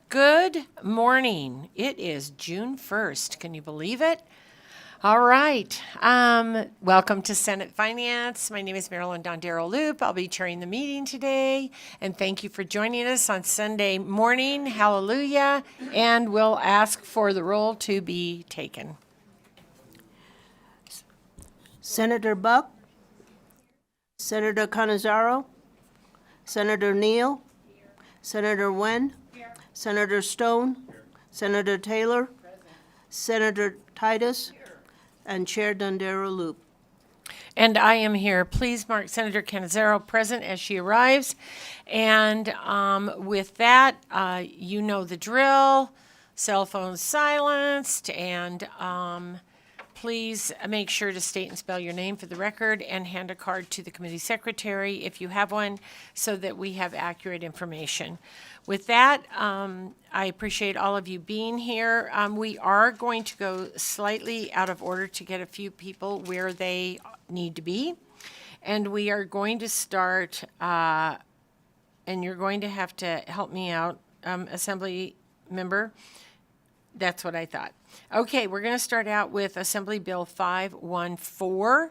Good morning. It is June 1st. Can you believe it? All right. Welcome to Senate Finance. My name is Marilyn Dondero Loop. I'll be chairing the meeting today. And thank you for joining us on Sunday morning. Hallelujah. And we'll ask for the roll to be taken. Senator Buck, Senator Canizaro, Senator Neal, Senator Nguyen, Senator Stone, Senator Taylor, Senator Titus, and Chair Dondero Loop. And I am here. Please mark Senator Canizaro present as she arrives. And with that, you know the drill. Cell phones silenced. And please make sure to state and spell your name for the record and hand a card to the committee secretary if you have one so that we have accurate information. With that, I appreciate all of you being here. We are going to go slightly out of order to get a few people where they need to be. And we are going to start, and you're going to have to help me out, Assembly Member. That's what I thought. Okay, we're going to start out with Assembly Bill 514.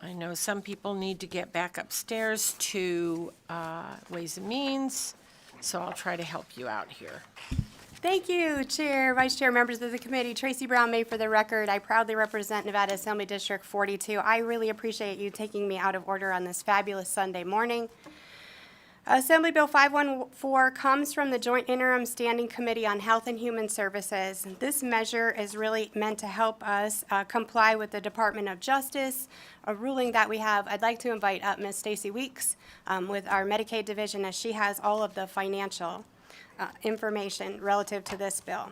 I know some people need to get back upstairs to Ways and Means, so I'll try to help you out here. Thank you, Chair, Vice Chair, members of the committee. Tracy Brown May for the record. I proudly represent Nevada Assembly District 42. I really appreciate you taking me out of order on this fabulous Sunday morning. Assembly Bill 514 comes from the Joint Interim Standing Committee on Health and Human Services. This measure is really meant to help us comply with the Department of Justice, a ruling that we have. I'd like to invite up Ms. Stacy Weeks with our Medicaid division, as she has all of the financial information relative to this bill.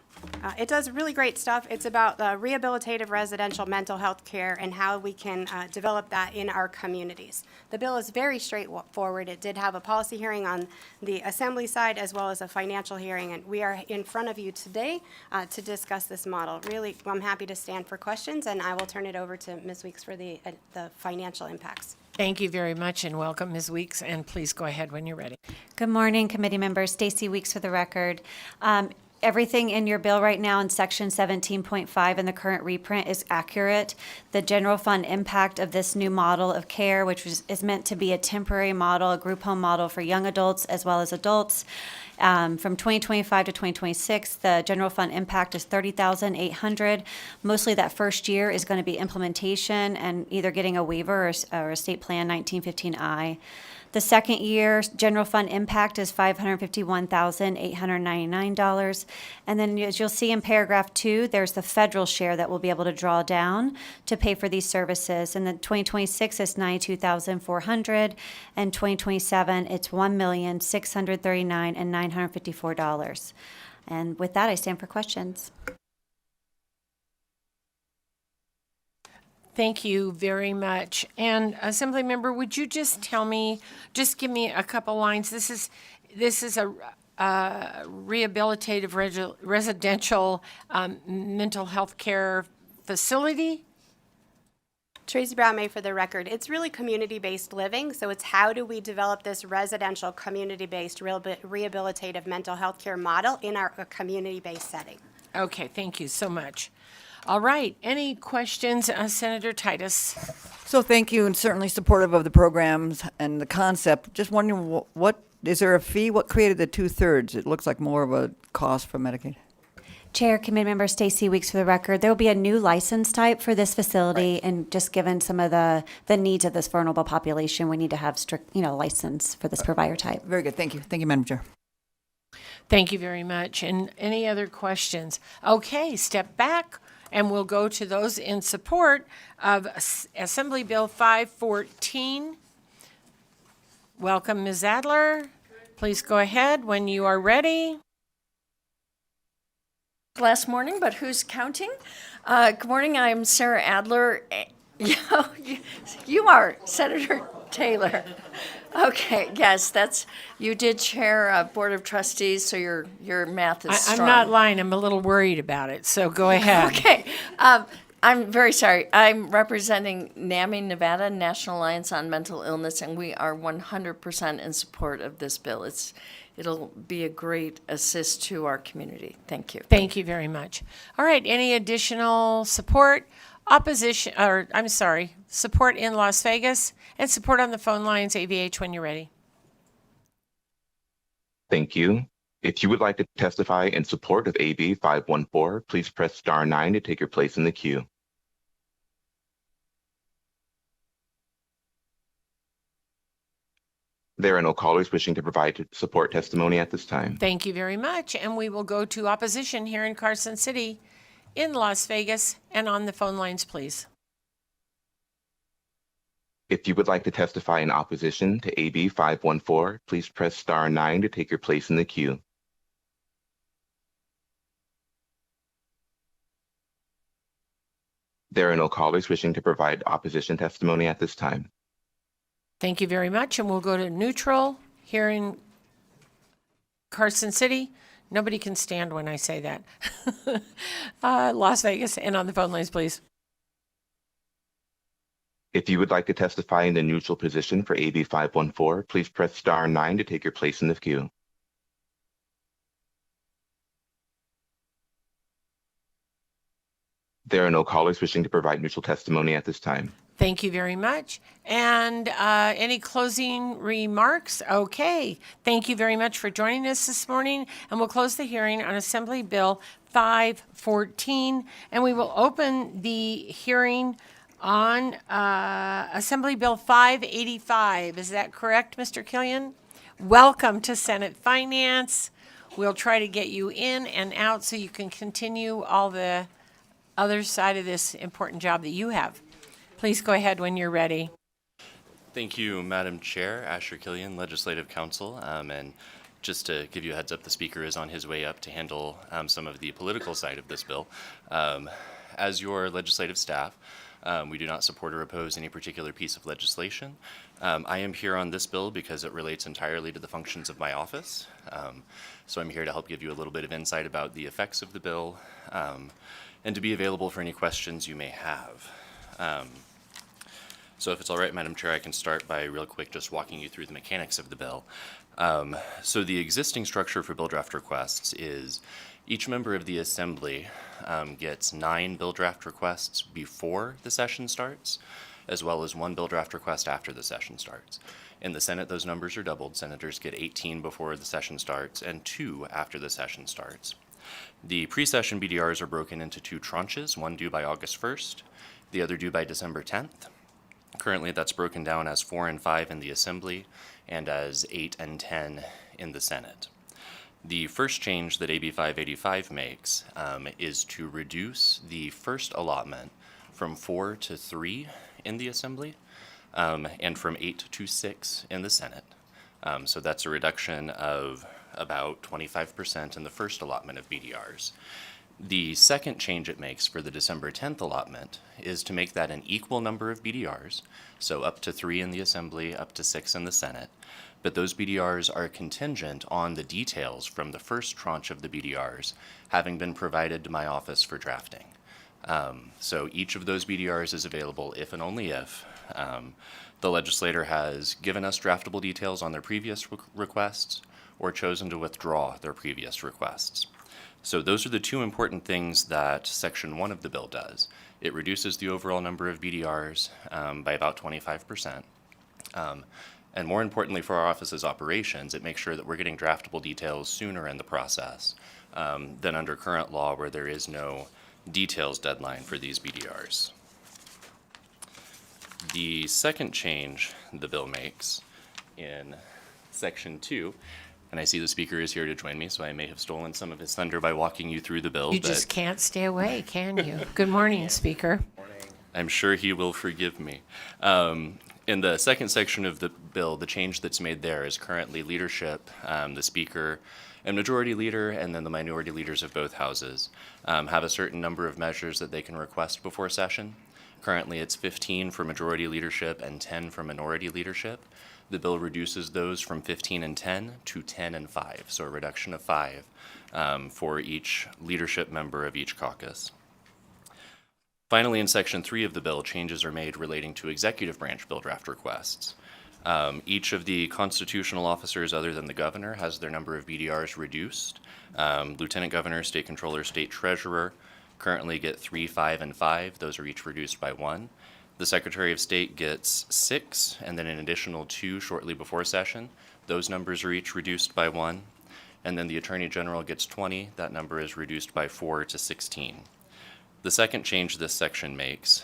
It does really great stuff. It's about rehabilitative residential mental health care and how we can develop that in our communities. The bill is very straightforward. It did have a policy hearing on the Assembly side as well as a financial hearing, and we are in front of you today to discuss this model. Really, I'm happy to stand for questions, and I will turn it over to Ms. Weeks for the financial impacts. Thank you very much and welcome, Ms. Weeks, and please go ahead when you're ready. Good morning, committee members. Stacy Weeks for the record. Everything in your bill right now in section 17.5 in the current reprint is accurate. The general fund impact of this new model of care, which is meant to be a temporary model, a group home model for young adults as well as adults. From 2025 to 2026, the general fund impact is $30,800. Mostly that first year is going to be implementation and either getting a waiver or a state plan 1915I. The second year general fund impact is $551,899. And then as you'll see in paragraph 2, there's the federal share that we'll be able to draw down to pay for these services. And then 2026 is $92,400, and 2027 it's $1,639,954. And with that, I stand for questions. Thank you very much. And Assembly Member, would you just give me a couple lines? This is a rehabilitative residential mental health care facility? Tracy Brown May for the record. It's really community-based living, so it's how do we develop this residential community-based rehabilitative mental health care model in our community-based setting. Okay, thank you so much. All right, any questions, Senator Titus? So thank you, and certainly supportive of the programs and the concept. Just wondering, what is there a fee? What created the 2/3? It looks like more of a cost for Medicaid. Chair, committee member Stacy Weeks for the record. There will be a new license type for this facility, right. And just given some of the needs of this vulnerable population, we need to have strict, license for this provider type. Very good. Thank you. Thank you, Madam Chair. Thank you very much. And any other questions? Okay, step back. And we'll go to those in support of Assembly Bill 514. Welcome, Ms. Adler. Please go ahead when you are ready. Last morning, but who's counting? Good morning, I'm Sarah Adler. You are Senator Taylor. Okay, yes, you did chair a board of trustees, so your math is strong. I'm not lying. I'm a little worried about it, so go ahead. Okay. I'm very sorry. I'm representing NAMI, Nevada National Alliance on Mental Illness, and we are 100% in support of this bill. It'll be a great assist to our community. Thank you. Thank you very much. All right, any additional support? Opposition, or I'm sorry, support in Las Vegas and support on the phone lines, AVH, when you're ready. Thank you. If you would like to testify in support of AB 514, please press star 9 to take your place in the queue. There are no callers wishing to provide support testimony at this time. Thank you very much. And we will go to opposition here in Carson City, in Las Vegas, and on the phone lines, please. If you would like to testify in opposition to AB 514, please press star 9 to take your place in the queue. There are no callers wishing to provide opposition testimony at this time. Thank you very much. And we'll go to neutral here in Carson City. Nobody can stand when I say that. Las Vegas, and on the phone lines, please. If you would like to testify in the neutral position for AB 514, please press star 9 to take your place in the queue. There are no callers wishing to provide neutral testimony at this time. Thank you very much. And any closing remarks? Okay. Thank you very much for joining us this morning. And we'll close the hearing on Assembly Bill 514. And we will open the hearing on Assembly Bill 585. Is that correct, Mr. Killian? Welcome to Senate Finance. We'll try to get you in and out so you can continue all the other side of this important job that you have. Please go ahead when you're ready. Thank you, Madam Chair. Asher Killian, Legislative Counsel. And just to give you a heads up, the Speaker is on his way up to handle some of the political side of this bill. As your legislative staff, we do not support or oppose any particular piece of legislation. I am here on this bill because it relates entirely to the functions of my office. So I'm here to help give you a little bit of insight about the effects of the bill and to be available for any questions you may have. So if it's all right, Madam Chair, I can start by real quick just walking you through the mechanics of the bill. So the existing structure for bill draft requests is each member of the Assembly gets 9 bill draft requests before the session starts, as well as 1 bill draft request after the session starts. In the Senate, those numbers are doubled. Senators get 18 before the session starts and 2 after the session starts. The pre-session BDRs are broken into 2 tranches, one due by August 1st, the other due by December 10th. Currently, that's broken down as 4 and 5 in the Assembly and as 8 and 10 in the Senate. The first change that AB 585 makes is to reduce the first allotment from 4 to 3 in the Assembly and from 8 to 6 in the Senate. So that's a reduction of about 25% in the first allotment of BDRs. The second change it makes for the December 10th allotment is to make that an equal number of BDRs, so up to 3 in the Assembly, up to 6 in the Senate. But those BDRs are contingent on the details from the first tranche of the BDRs having been provided to my office for drafting. So each of those BDRs is available if and only if the legislator has given us draftable details on their previous requests or chosen to withdraw their previous requests. So those are the 2 important things that Section 1 of the bill does. It reduces the overall number of BDRs by about 25%. And more importantly for our office's operations, it makes sure that we're getting draftable details sooner in the process than under current law where there is no details deadline for these BDRs. The second change the bill makes in Section 2, and I see the Speaker is here to join me, so I may have stolen some of his thunder by walking you through the bill. You just can't stay away, can you? Good morning, Speaker. I'm sure he will forgive me. In the second section of the bill, the change that's made there is currently leadership, the Speaker and Majority Leader, and then the minority leaders of both houses have a certain number of measures that they can request before session. Currently, it's 15 for Majority Leadership and 10 for Minority Leadership. The bill reduces those from 15 and 10 to 10 and 5, so a reduction of 5 for each leadership member of each caucus. Finally, in Section 3 of the bill, changes are made relating to executive branch bill draft requests. Each of the constitutional officers other than the governor has their number of BDRs reduced. Lieutenant governor, state controller, state treasurer currently get 3, 5, and 5. Those are each reduced by 1. The secretary of state gets 6, and then an additional 2 shortly before session. Those numbers are each reduced by 1. And then the attorney general gets 20. That number is reduced by 4 to 16. The second change this section makes,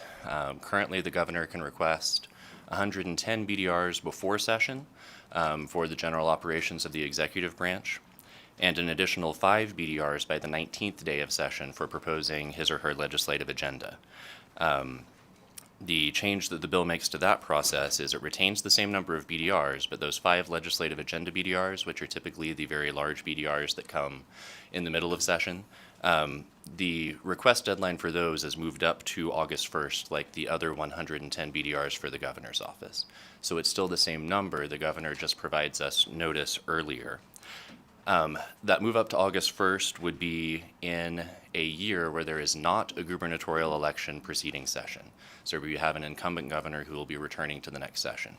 currently the governor can request 110 BDRs before session for the general operations of the executive branch, and an additional 5 BDRs by the 19th day of session for proposing his or her legislative agenda. The change that the bill makes to that process is it retains the same number of BDRs, but those 5 legislative agenda BDRs, which are typically the very large BDRs that come in the middle of session, the request deadline for those is moved up to August 1st, like the other 110 BDRs for the governor's office. So it's still the same number, the governor just provides us notice earlier. That move up to August 1st would be in a year where there is not a gubernatorial election preceding session. So we have an incumbent governor who will be returning to the next session.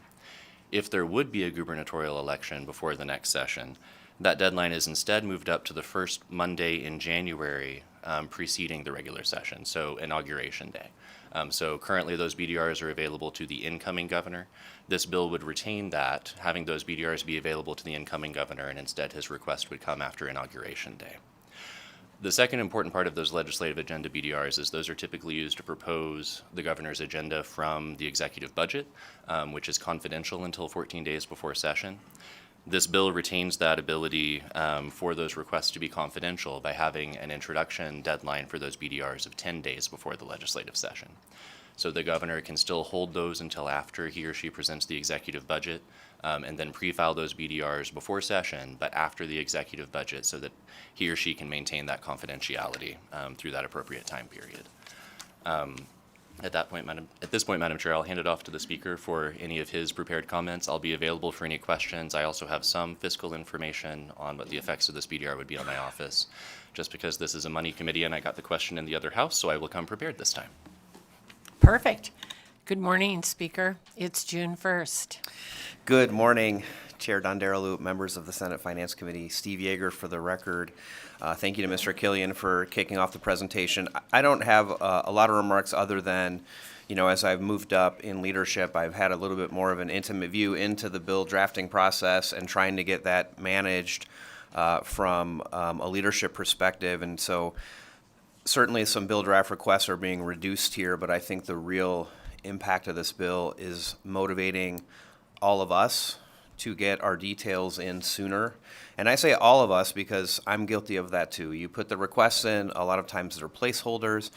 If there would be a gubernatorial election before the next session, that deadline is instead moved up to the first Monday in January preceding the regular session, so Inauguration Day. So currently those BDRs are available to the incoming governor. This bill would retain that, having those BDRs be available to the incoming governor, and instead his request would come after Inauguration Day. The second important part of those legislative agenda BDRs is those are typically used to propose the governor's agenda from the executive budget, which is confidential until 14 days before session. This bill retains that ability for those requests to be confidential by having an introduction deadline for those BDRs of 10 days before the legislative session. So the governor can still hold those until after he or she presents the executive budget, and then pre-file those BDRs before session, but after the executive budget so that he or she can maintain that confidentiality through that appropriate time period. At this point, Madam Chair, I'll hand it off to the speaker for any of his prepared comments. I'll be available for any questions. I also have some fiscal information on what the effects of this BDR would be on my office, just because this is a money committee and I got the question in the other house, so I will come prepared this time. Perfect. Good morning, Speaker. It's June 1st. Good morning, Chair Don Darrelloot, members of the Senate Finance Committee, Steve Yeager for the record. Thank you to Mr. Killian for kicking off the presentation. I don't have a lot of remarks other than, as I've moved up in leadership, I've had a little bit more of an intimate view into the bill drafting process and trying to get that managed from a leadership perspective. And so certainly some bill draft requests are being reduced here, but I think the real impact of this bill is motivating all of us to get our details in sooner. And I say all of us because I'm guilty of that too. You put the requests in, a lot of times they're placeholders.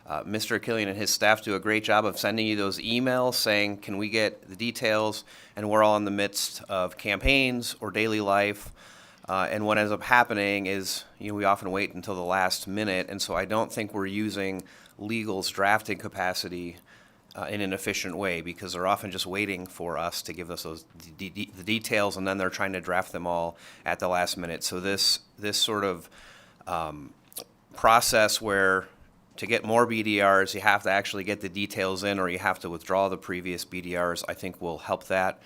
Mr. Killian and his staff do a great job of sending you those emails saying, can we get the details? And we're all in the midst of campaigns or daily life. And what ends up happening is, we often wait until the last minute. And so I don't think we're using legal's drafting capacity in an efficient way, because they're often just waiting for us to give us those the details, and then they're trying to draft them all at the last minute. So this sort of process where to get more BDRs, you have to actually get the details in, or you have to withdraw the previous BDRs, I think will help that.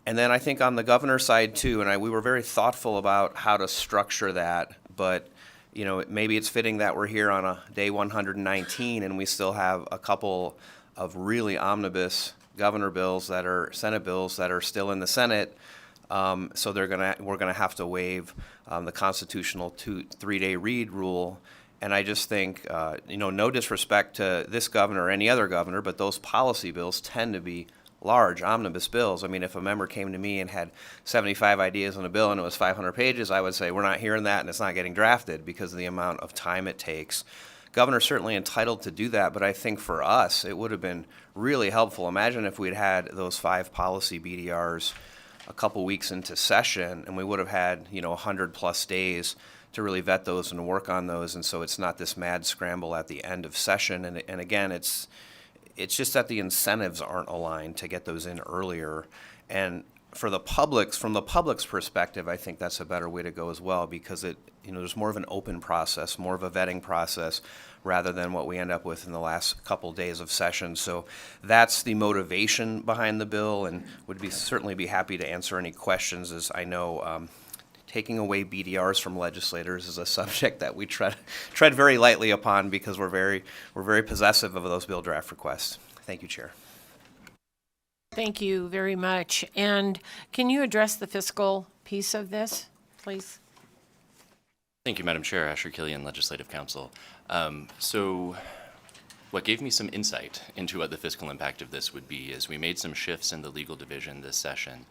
And then I think on the governor's side too, and we were very thoughtful about how to structure that, but maybe it's fitting that we're here on a day 119 and we still have a couple of really omnibus governor bills that are Senate bills that are still in the Senate. So we're gonna have to waive the constitutional 3-day read rule. And I just think, no disrespect to this governor or any other governor, but those policy bills tend to be large omnibus bills. I mean, if a member came to me and had 75 ideas on a bill and it was 500 pages, I would say, we're not hearing that and it's not getting drafted because of the amount of time it takes. Governor's certainly entitled to do that, but I think for us, it would have been really helpful. Imagine if we'd had those 5 policy BDRs a couple weeks into session, and we would have had, 100 plus days to really vet those and work on those, and so it's not this mad scramble at the end of session. And again, it's just that the incentives aren't aligned to get those in earlier. And from the public's perspective, I think that's a better way to go as well, because there's more of an open process, more of a vetting process, rather than what we end up with in the last couple days of session. So that's the motivation behind the bill, and would certainly be happy to answer any questions, as I know taking away BDRs from legislators is a subject that we tread very lightly upon, because we're very possessive of those bill draft requests. Thank you, Chair. Thank you very much. And can you address the fiscal piece of this, please? Thank you, Madam Chair. Asher Killian, Legislative Counsel. So what gave me some insight into what the fiscal impact of this would be is we made some shifts in the legal division this session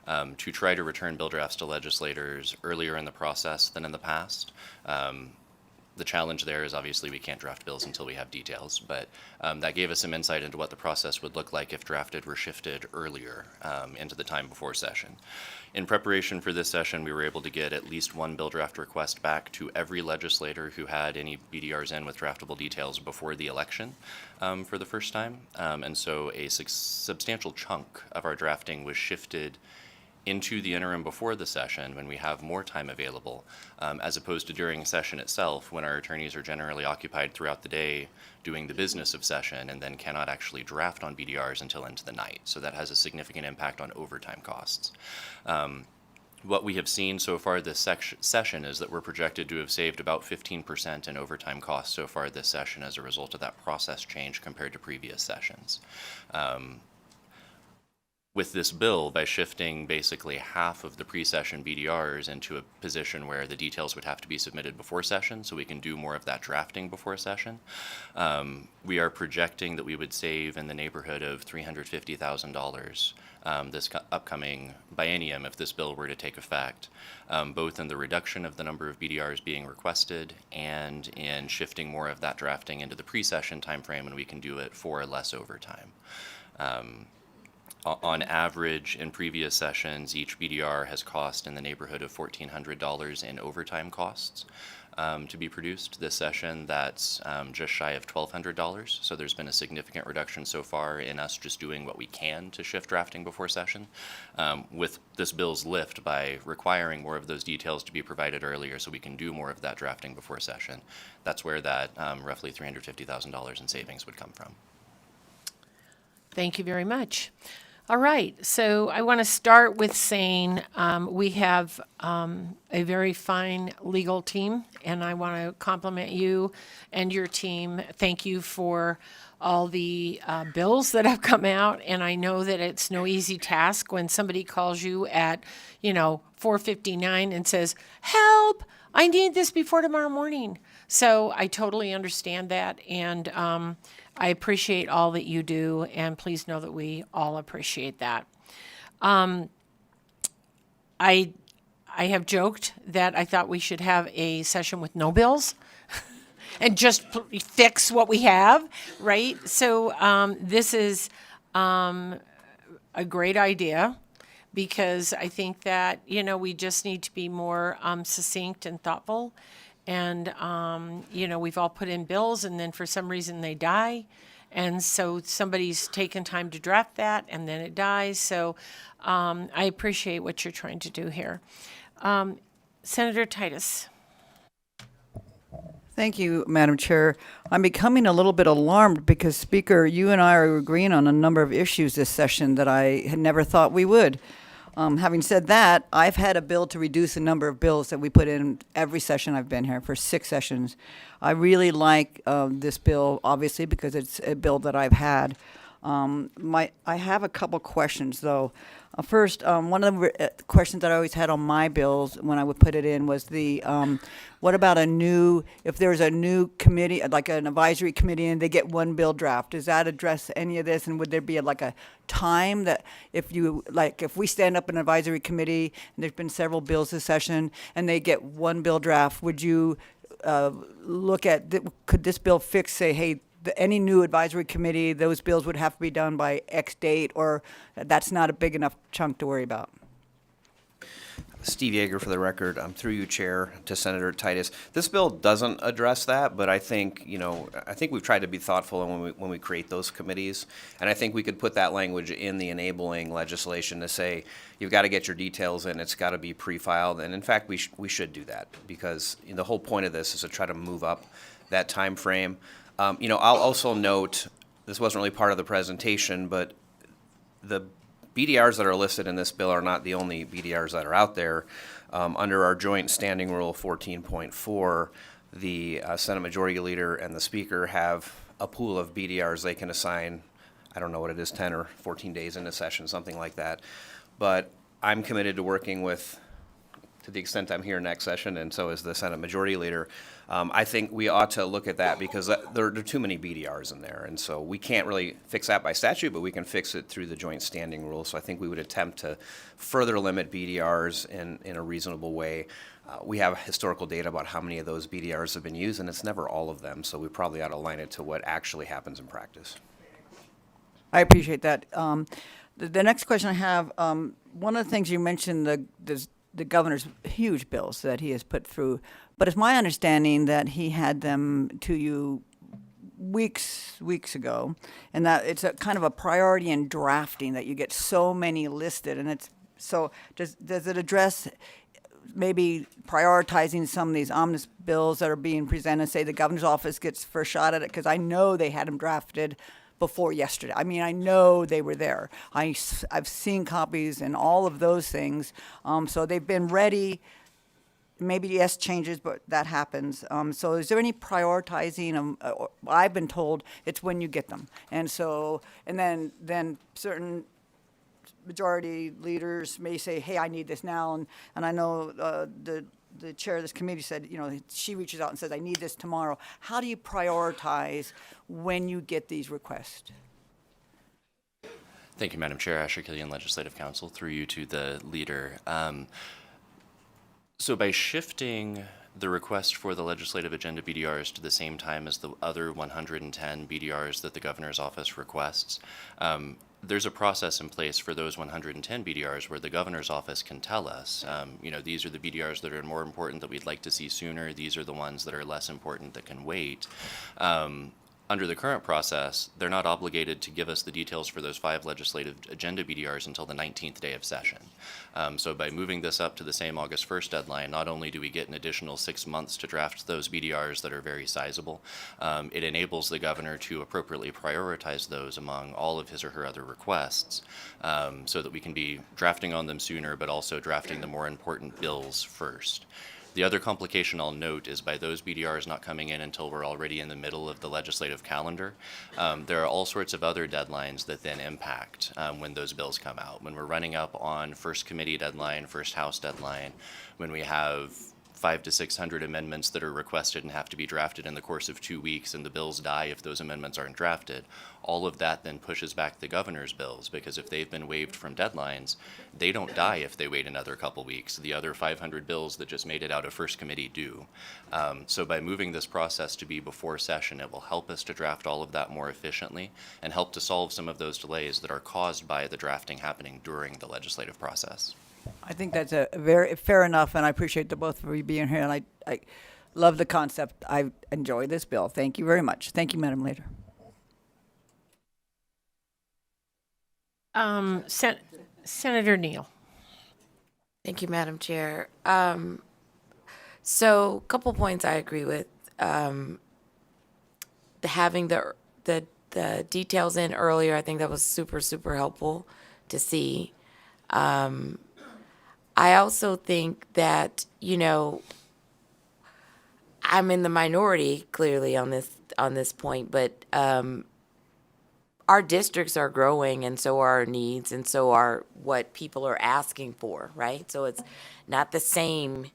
to try to return bill drafts to legislators earlier in the process than in the past. The challenge there is obviously we can't draft bills until we have details, but that gave us some insight into what the process would look like if drafted were shifted earlier into the time before session. In preparation for this session, we were able to get at least one bill draft request back to every legislator who had any BDRs in with draftable details before the election for the first time. And so a substantial chunk of our drafting was shifted into the interim before the session when we have more time available, as opposed to during session itself when our attorneys are generally occupied throughout the day doing the business of session and then cannot actually draft on BDRs until into the night. So that has a significant impact on overtime costs. What we have seen so far this session is that we're projected to have saved about 15% in overtime costs so far this session as a result of that process change compared to previous sessions. With this bill, by shifting basically half of the pre-session BDRs into a position where the details would have to be submitted before session, so we can do more of that drafting before session, we are projecting that we would save in the neighborhood of $350,000 this upcoming biennium if this bill were to take effect, both in the reduction of the number of BDRs being requested and in shifting more of that drafting into the pre-session timeframe when we can do it for less overtime. On average, in previous sessions, each BDR has cost in the neighborhood of $1,400 in overtime costs to be produced. This session, that's just shy of $1,200. So there's been a significant reduction so far in us just doing what we can to shift drafting before session. With this bill's lift by requiring more of those details to be provided earlier so we can do more of that drafting before session, that's where that roughly $350,000 in savings would come from. Thank you very much. All right, so I want to start with saying we have a very fine legal team, and I want to compliment you and your team. Thank you for all the bills that have come out, and I know that it's no easy task when somebody calls you at, 4:59 and says, "Help! I need this before tomorrow morning." So I totally understand that, and I appreciate all that you do, and please know that we all appreciate that. I have joked that I thought we should have a session with no bills and just fix what we have, right? So this is a great idea, because I think that, we just need to be more succinct and thoughtful. And, we've all put in bills, and then for some reason they die. And so somebody's taken time to draft that, and then it dies. So I appreciate what you're trying to do here. Senator Titus. Thank you, Madam Chair. I'm becoming a little bit alarmed because, Speaker, you and I are agreeing on a number of issues this session that I had never thought we would. Having said that, I've had a bill to reduce the number of bills that we put in every session I've been here for 6 sessions. I really like this bill, obviously, because it's a bill that I've had. I have a couple questions, though. First, one of the questions that I always had on my bills when I would put it in was what about if there's a new committee, like an advisory committee, and they get one bill draft, does that address any of this? And would there be a time that if we stand up an advisory committee, and there's been several bills this session, and they get one bill draft, would you look at, could this bill fix, say, hey, any new advisory committee, those bills would have to be done by X date, or that's not a big enough chunk to worry about? Steve Yeager for the record. Through you, Chair, to Senator Titus. This bill doesn't address that, but I think, I think we've tried to be thoughtful when we create those committees. And I think we could put that language in the enabling legislation to say, you've got to get your details in, it's got to be pre-filed. And in fact, we should do that because the whole point of this is to try to move up that time frame. I'll also note, this wasn't really part of the presentation, but the BDRs that are listed in this bill are not the only BDRs that are out there. Under our joint standing rule 14.4, the Senate Majority Leader and the Speaker have a pool of BDRs they can assign, I don't know what it is, 10 or 14 days into session, something like that. But I'm committed to working with, to the extent I'm here next session, and so is the Senate Majority Leader. I think we ought to look at that because there are too many BDRs in there, and so we can't really fix that by statute, but we can fix it through the joint standing rule. So I think we would attempt to further limit BDRs in a reasonable way. We have historical data about how many of those BDRs have been used, and it's never all of them, so we probably ought to align it to what actually happens in practice. I appreciate that. The next question I have, one of the things you mentioned, the governor's huge bills that he has put through, but it's my understanding that he had them to you weeks ago, and that it's a kind of a priority in drafting that you get so many listed, and it's so does it address maybe prioritizing some of these omnibus bills that are being presented? Say the governor's office gets first shot at it because I know they had them drafted before yesterday. I mean, I know they were there. I've seen copies and all of those things. So they've been ready. Maybe yes, changes, but that happens. So is there any prioritizing? I've been told it's when you get them. And so, and then certain majority leaders may say, hey, I need this now. And I know the chair of this committee said, she reaches out and says, I need this tomorrow. How do you prioritize when you get these requests? Thank you, Madam Chair. Asher Killian, Legislative Counsel, through you to the leader. So by shifting the request for the legislative agenda BDRs to the same time as the other 110 BDRs that the governor's office requests, there's a process in place for those 110 BDRs where the governor's office can tell us, these are the BDRs that are more important that we'd like to see sooner. These are the ones that are less important that can wait. Under the current process, they're not obligated to give us the details for those 5 legislative agenda BDRs until the 19th day of session. So by moving this up to the same August 1st deadline, not only do we get an additional 6 months to draft those BDRs that are very sizable, it enables the governor to appropriately prioritize those among all of his or her other requests, so that we can be drafting on them sooner, but also drafting the more important bills first. The other complication I'll note is by those BDRs not coming in until we're already in the middle of the legislative calendar, there are all sorts of other deadlines that then impact when those bills come out. When we're running up on first committee deadline, first House deadline, when we have 500 to 600 amendments that are requested and have to be drafted in the course of 2 weeks, and the bills die if those amendments aren't drafted, all of that then pushes back the governor's bills, because if they've been waived from deadlines, they don't die if they wait another couple weeks. The other 500 bills that just made it out of first committee do. So by moving this process to be before session, it will help us to draft all of that more efficiently and help to solve some of those delays that are caused by the drafting happening during the legislative process. I think that's a very fair enough, and I appreciate the both of you being here, and I love the concept. I enjoy this bill. Thank you very much. Thank you, Madam Leader. Senator Neal. Thank you, Madam Chair. So a couple points I agree with. Having the details in earlier, I think that was super, super helpful to see. I also think that, I'm in the minority clearly on this point, but our districts are growing, and so are our needs, and so are what people are asking for, right? So it's not the same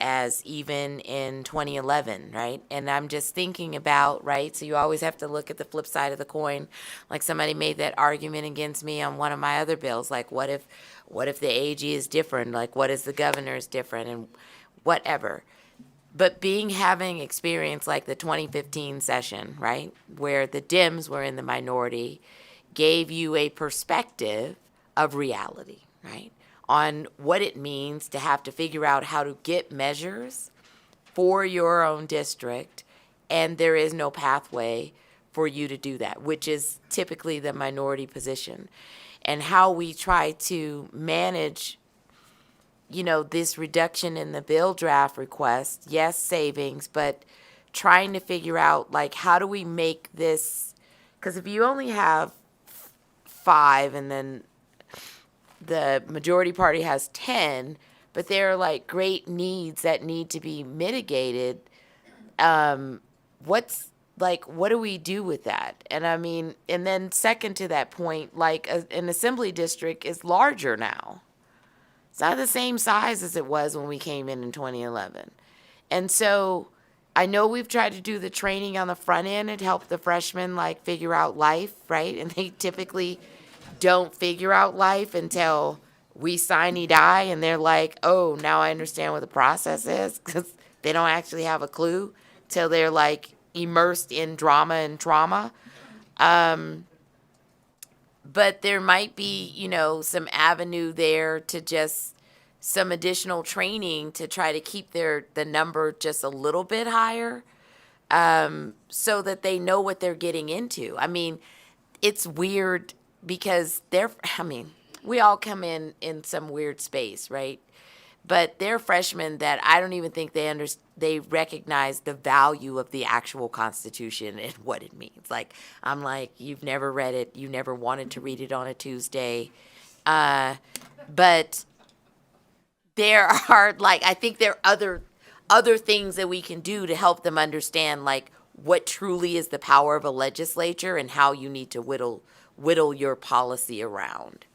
as even in 2011, right? And I'm just thinking about, right, so you always have to look at the flip side of the coin. Like somebody made that argument against me on one of my other bills, like what if the AG is different? Like what if the governor is different and whatever. But having experience like the 2015 session, right, where the Dems were in the minority, gave you a perspective of reality, right? on what it means to have to figure out how to get measures for your own district, and there is no pathway for you to do that, which is typically the minority position. And how we try to manage, this reduction in the bill draft request, yes, savings, but trying to figure out, like, how do we make this, because if you only have 5 and then the majority party has 10, but there are like great needs that need to be mitigated, what do we do with that? And I mean, and then second to that point, like an assembly district is larger now. It's not the same size as it was when we came in 2011. And so I know we've tried to do the training on the front end and help the freshmen like figure out life, right? And they typically don't figure out life until we signy die and they're like, oh, now I understand what the process is, because they don't actually have a clue till they're like immersed in drama and trauma. But there might be, some avenue there to just some additional training to try to keep the number just a little bit higher, so that they know what they're getting into. I mean, it's weird because we all come in some weird space, right? But they're freshmen that I don't even think they recognize the value of the actual Constitution and what it means. Like, I'm like, you've never read it. You never wanted to read it on a Tuesday. But there are, I think there are other things that we can do to help them understand, like, what truly is the power of a legislature and how you need to whittle your policy around.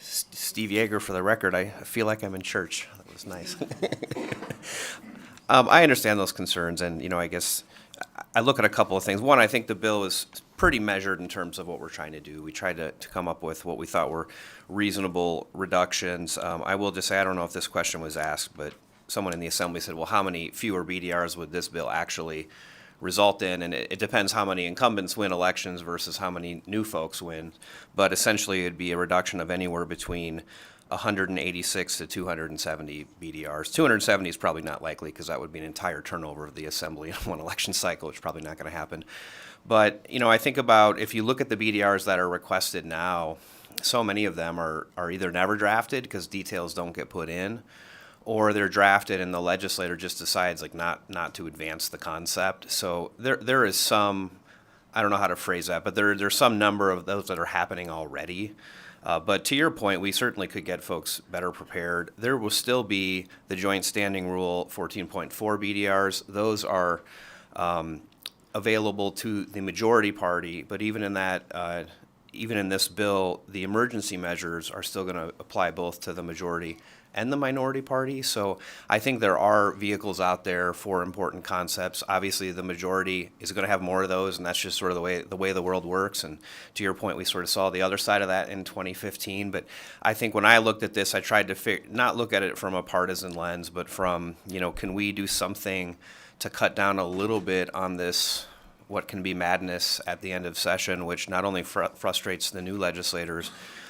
Steve Yeager for the record. I feel like I'm in church. That was nice. I understand those concerns, and I guess I look at a couple of things. One, I think the bill is pretty measured in terms of what we're trying to do. We tried to come up with what we thought were reasonable reductions. I will just say, I don't know if this question was asked, but someone in the assembly said, well, how many fewer BDRs would this bill actually result in? And it depends how many incumbents win elections versus how many new folks win. But essentially, it'd be a reduction of anywhere between 186 to 270 BDRs. 270 is probably not likely because that would be an entire turnover of the assembly in one election cycle, which is probably not going to happen. But, I think about if you look at the BDRs that are requested now, so many of them are either never drafted because details don't get put in, or they're drafted and the legislator just decides not to advance the concept. So there is some, I don't know how to phrase that, but there's some number of those that are happening already. But to your point, we certainly could get folks better prepared. There will still be the Joint Standing Rule 14.4 BDRs. Those are available to the majority party, but even in that, even in this bill, the emergency measures are still going to apply both to the majority and the minority party. So I think there are vehicles out there for important concepts. Obviously, the majority is going to have more of those, and that's just sort of the way the world works. And to your point, we sort of saw the other side of that in 2015. But I think when I looked at this, I tried to not look at it from a partisan lens, but from, can we do something to cut down a little bit on this, what can be madness at the end of session, which not only frustrates the new legislators,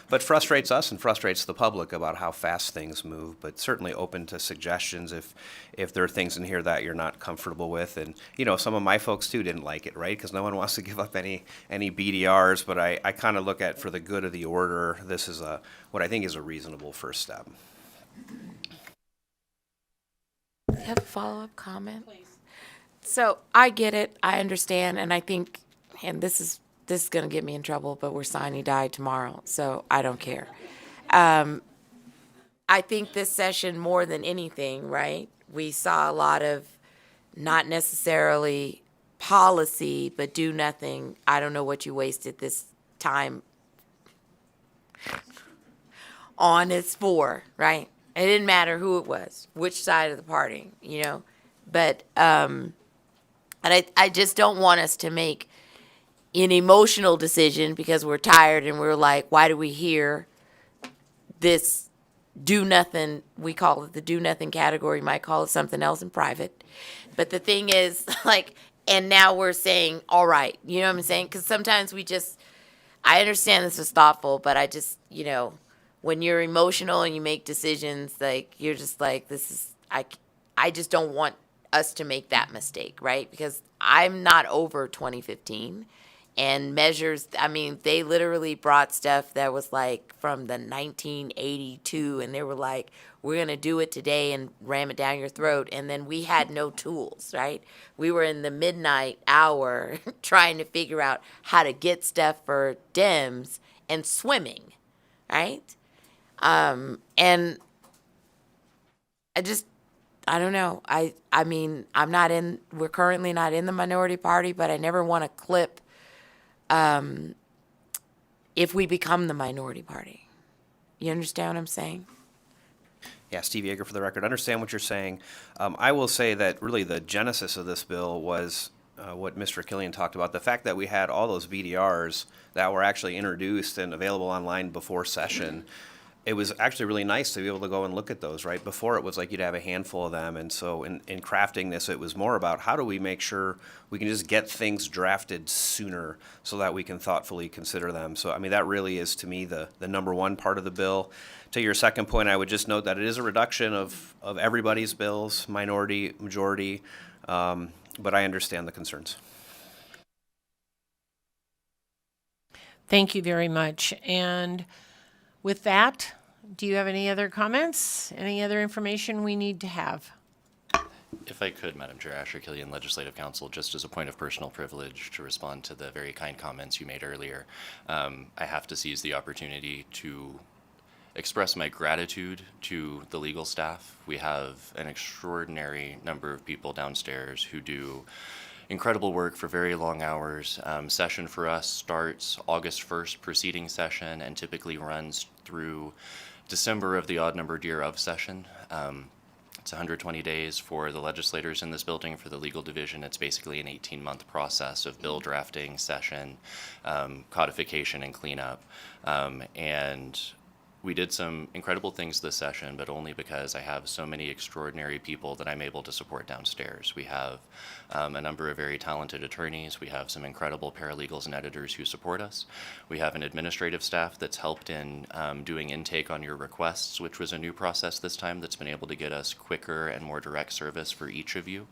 but frustrates us and frustrates the public about how fast things move. But certainly open to suggestions if there are things in here that you're not comfortable with. And some of my folks too didn't like it, right? Because no one wants to give up any BDRs. But I kind of look at, for the good of the order, this is what I think is a reasonable first step. You have a follow-up comment? Please. So I get it, I understand, and I think, and this is going to get me in trouble, but we're signing die tomorrow, so I don't care. I think this session, more than anything, right, we saw a lot of not necessarily policy, but do nothing. I don't know what you wasted this time on is for, right? It didn't matter who it was, which side of the party, But, and I just don't want us to make an emotional decision because we're tired and we're like, why do we hear this do nothing? We call it the do nothing category. You might call it something else in private. But the thing is, and now we're saying, all right, you know what I'm saying? Because sometimes I understand this was thoughtful, but I just, when you're emotional and you make decisions, like, you're just like, I just don't want us to make that mistake, right? Because I'm not over 2015. And measures, I mean, they literally brought stuff that was like from the 1982, and they were like, we're going to do it today and ram it down your throat. And then we had no tools, right? We were in the midnight hour trying to figure out how to get stuff for DEMS and swimming, right? And I don't know. I mean, we're currently not in the minority party, but I never want to clip if we become the minority party. You understand what I'm saying? Yeah, Steve Yeager for the record. Understand what you're saying. I will say that really the genesis of this bill was what Mr. Killian talked about, the fact that we had all those BDRs that were actually introduced and available online before session. It was actually really nice to be able to go and look at those, right? Before it was like you'd have a handful of them. And so in crafting this, it was more about how do we make sure we can just get things drafted sooner so that we can thoughtfully consider them. So, I mean, that really is to me the number one part of the bill. To your second point, I would just note that it is a reduction of everybody's bills, minority, majority, but I understand the concerns. Thank you very much. And with that, do you have any other comments? Any other information we need to have? If I could, Madam Chair, Asher Killian, Legislative Counsel, just as a point of personal privilege to respond to the very kind comments you made earlier, I have to seize the opportunity to express my gratitude to the legal staff. We have an extraordinary number of people downstairs who do incredible work for very long hours. Session for us starts August 1st, preceding session, and typically runs through December of the odd numbered year of session. It's 120 days for the legislators in this building. For the legal division, it's basically an 18-month process of bill drafting, session, codification, and cleanup. And we did some incredible things this session, but only because I have so many extraordinary people that I'm able to support downstairs. We have a number of very talented attorneys. We have some incredible paralegals and editors who support us. We have an administrative staff that's helped in doing intake on your requests, which was a new process this time that's been able to get us quicker and more direct service for each of you.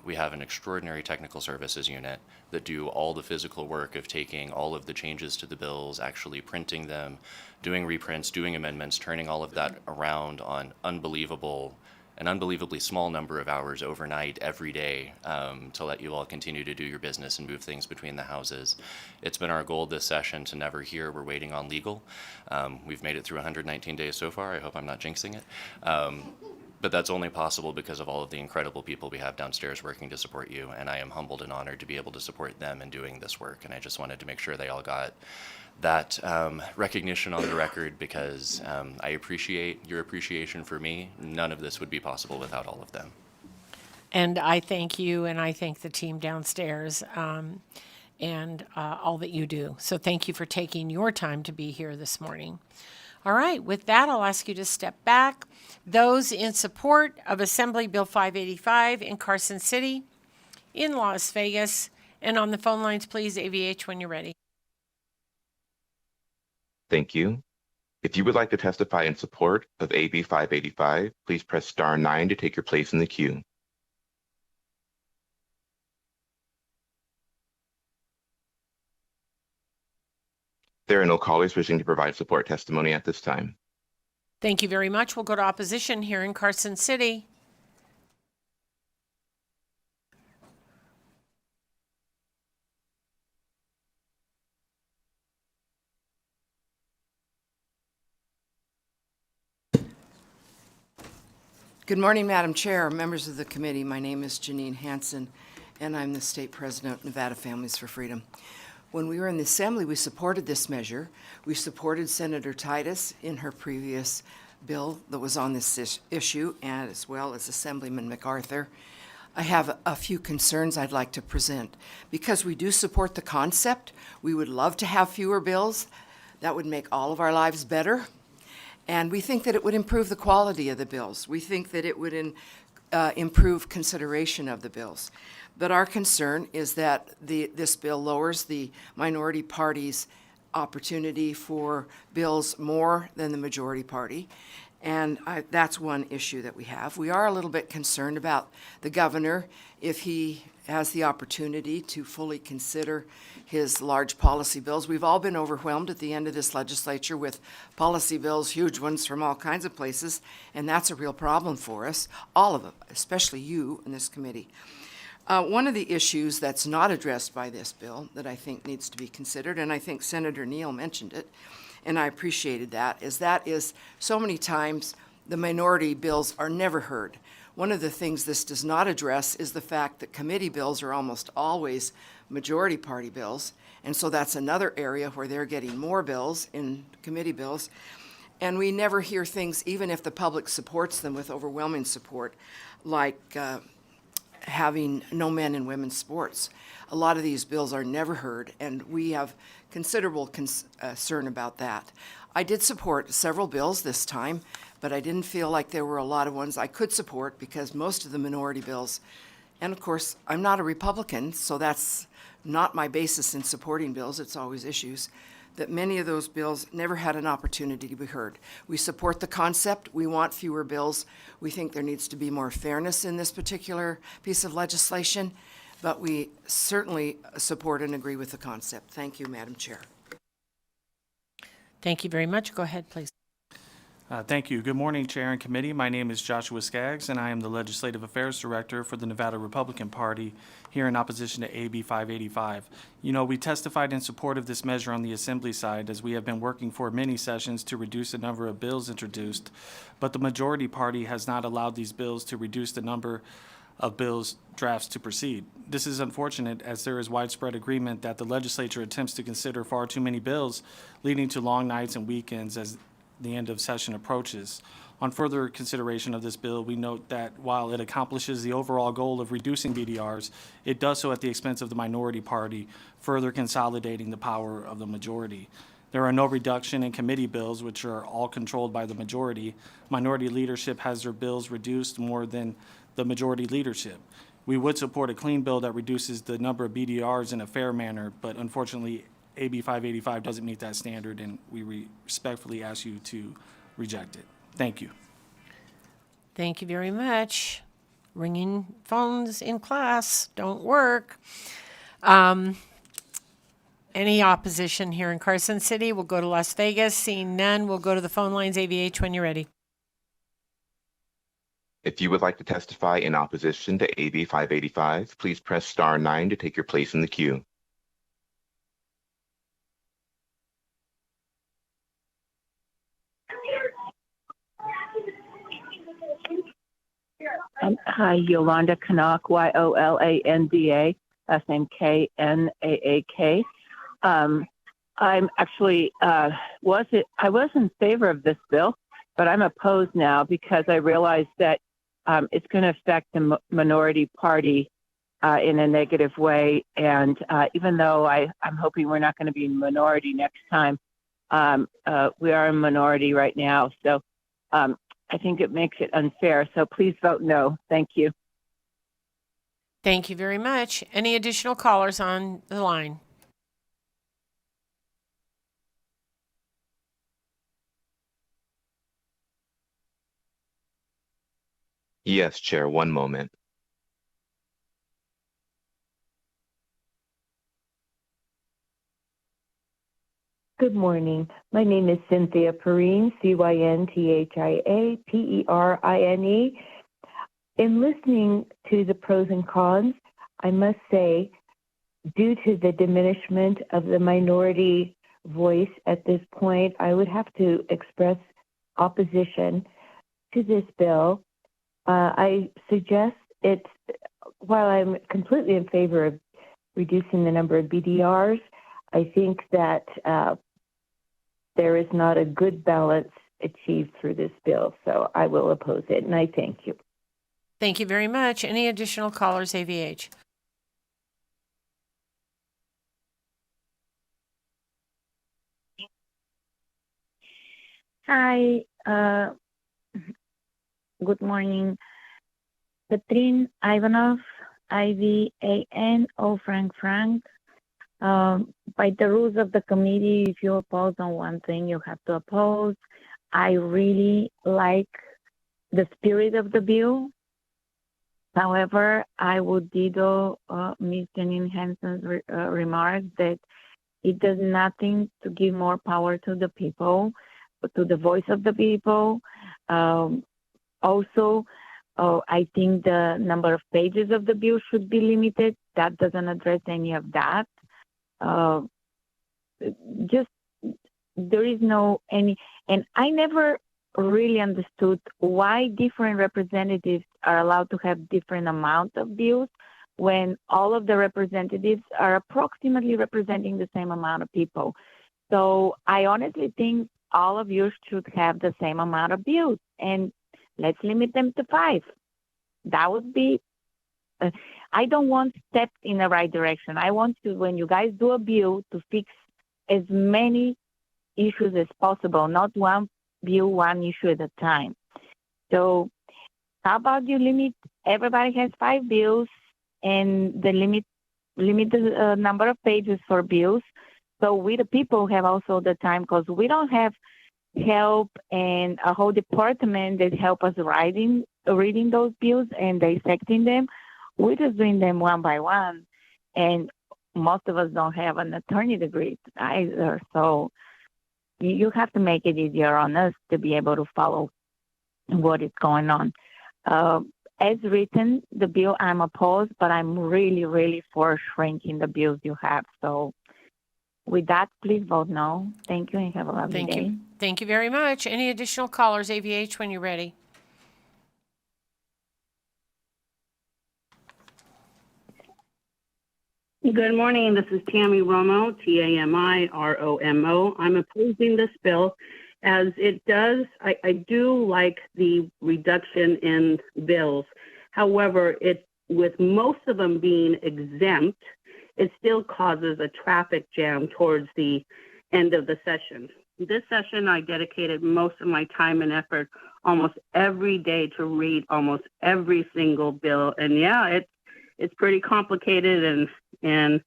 We have an extraordinary technical services unit that do all the physical work of taking all of the changes to the bills, actually printing them, doing reprints, doing amendments, turning all of that around on an unbelievably small number of hours overnight every day to let you all continue to do your business and move things between the houses. It's been our goal this session to never hear we're waiting on legal. We've made it through 119 days so far. I hope I'm not jinxing it. But that's only possible because of all of the incredible people we have downstairs working to support you, and I am humbled and honored to be able to support them in doing this work. And I just wanted to make sure they all got that recognition on the record, because I appreciate your appreciation for me. None of this would be possible without all of them. And I thank you, and I thank the team downstairs and all that you do. So thank you for taking your time to be here this morning. All right, with that, I'll ask you to step back. Those in support of Assembly Bill 585 in Carson City, in Las Vegas, and on the phone lines, please, AVH, when you're ready. Thank you. If you would like to testify in support of AB 585, please press star 9 to take your place in the queue. There are no callers wishing to provide support testimony at this time. Thank you very much. We'll go to opposition here in Carson City. Good morning, Madam Chair, members of the committee. My name is Janine Hansen, and I'm the state president of Nevada Families for Freedom. When we were in the Assembly, we supported this measure. We supported Senator Titus in her previous bill that was on this issue, and as well as Assemblyman MacArthur. I have a few concerns I'd like to present. Because we do support the concept, we would love to have fewer bills. That would make all of our lives better. And we think that it would improve the quality of the bills. We think that it would improve consideration of the bills. But our concern is that this bill lowers the minority party's opportunity for bills more than the majority party. And that's one issue that we have. We are a little bit concerned about the governor, if he has the opportunity to fully consider his large policy bills. We've all been overwhelmed at the end of this legislature with policy bills, huge ones from all kinds of places, and that's a real problem for us, all of them, especially you in this committee. One of the issues that's not addressed by this bill that I think needs to be considered, and I think Senator Neal mentioned it, and I appreciated that is so many times the minority bills are never heard. One of the things this does not address is the fact that committee bills are almost always majority party bills, and so that's another area where they're getting more bills in committee bills. And we never hear things, even if the public supports them with overwhelming support, like having no men in women's sports. A lot of these bills are never heard, and we have considerable concern about that. I did support several bills this time, but I didn't feel like there were a lot of ones I could support because most of the minority bills, and of course, I'm not a Republican, so that's not my basis in supporting bills, it's always issues, that many of those bills never had an opportunity to be heard. We support the concept, we want fewer bills, we think there needs to be more fairness in this particular piece of legislation, but we certainly support and agree with the concept. Thank you, Madam Chair. Thank you very much. Go ahead, please. Thank you. Good morning, Chair and Committee. My name is Joshua Skaggs, and I am the Legislative Affairs Director for the Nevada Republican Party here in opposition to AB 585. You know, we testified in support of this measure on the Assembly side as we have been working for many sessions to reduce the number of bills introduced, but the majority party has not allowed these bills to reduce the number of bills drafts to proceed. This is unfortunate as there is widespread agreement that the legislature attempts to consider far too many bills, leading to long nights and weekends as the end of session approaches. On further consideration of this bill, we note that while it accomplishes the overall goal of reducing BDRs, it does so at the expense of the minority party, further consolidating the power of the majority. There are no reduction in committee bills, which are all controlled by the majority. Minority leadership has their bills reduced more than the majority leadership. We would support a clean bill that reduces the number of BDRs in a fair manner, but unfortunately, AB 585 doesn't meet that standard, and we respectfully ask you to reject it. Thank you. Thank you very much. Ringing phones in class don't work. Any opposition here in Carson City? We'll go to Las Vegas. Seeing none, we'll go to the phone lines. AVH, when you're ready. If you would like to testify in opposition to AB 585, please press star 9 to take your place in the queue. Hi, Yolanda Kanak, Yolanda, last name Knaak. I'm actually I was in favor of this bill, but I'm opposed now because I realize that it's going to affect the minority party in a negative way. And even though I'm hoping we're not going to be in minority next time, we are in minority right now. So I think it makes it unfair. So please vote no. Thank you. Thank you very much. Any additional callers on the line? Yes, Chair, one moment. Good morning. My name is Cynthia Perrine, CYNTHIA PERINE. In listening to the pros and cons, I must say, due to the diminishment of the minority voice at this point, I would have to express opposition to this bill. I suggest while I'm completely in favor of reducing the number of BDRs, I think that there is not a good balance achieved through this bill, so I will oppose it, and I thank you. Thank you very much. Any additional callers, AVH? Hi, good morning. Katrin Ivanov, IVANO Frank. By the rules of the committee, if you oppose on one thing, you have to oppose. I really like the spirit of the bill. However, I would ditto Ms. Janine Hansen's remarks that it does nothing to give more power to the people, to the voice of the people. Also, I think the number of pages of the bill should be limited. That doesn't address any of that. Just there is no any, and I never really understood why different representatives are allowed to have different amount of bills when all of the representatives are approximately representing the same amount of people. So I honestly think all of you should have the same amount of bills, and let's limit them to 5. That would be, I don't want steps in the right direction. I want to, when you guys do a bill, to fix as many issues as possible, not one bill, one issue at a time. So how about you limit, everybody has 5 bills, and the limit the number of pages for bills. So we, the people, have also the time, because we don't have help and a whole department that help us reading those bills and dissecting them. We're just doing them one by one, and most of us don't have an attorney degree either. So you have to make it easier on us to be able to follow what is going on. As written, the bill, I'm opposed, but I'm really, really for shrinking the bills you have. So with that, please vote no. Thank you, and have a lovely day. Thank you. Thank you very much. Any additional callers, AVH, when you're ready? Good morning. This is Tammy Romo, T-A-M-I-R-O-M-O. I'm opposing this bill as it does. I do like the reduction in bills. However, with most of them being exempt, it still causes a traffic jam towards the end of the session. This session, I dedicated most of my time and effort almost every day to read almost every single bill. And yeah, it's pretty complicated, and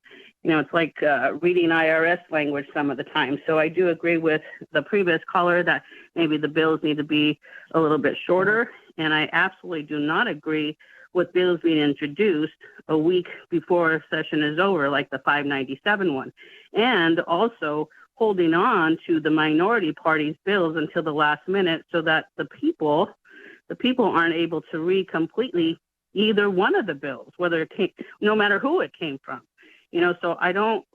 you know, it's like reading IRS language some of the time. So I do agree with the previous caller that maybe the bills need to be a little bit shorter. And I absolutely do not agree with bills being introduced a week before session is over, like the 597 one. And also holding on to the minority party's bills until the last minute so that the people aren't able to read completely either one of the bills, whether it came, no matter who it came from. You know, so I don't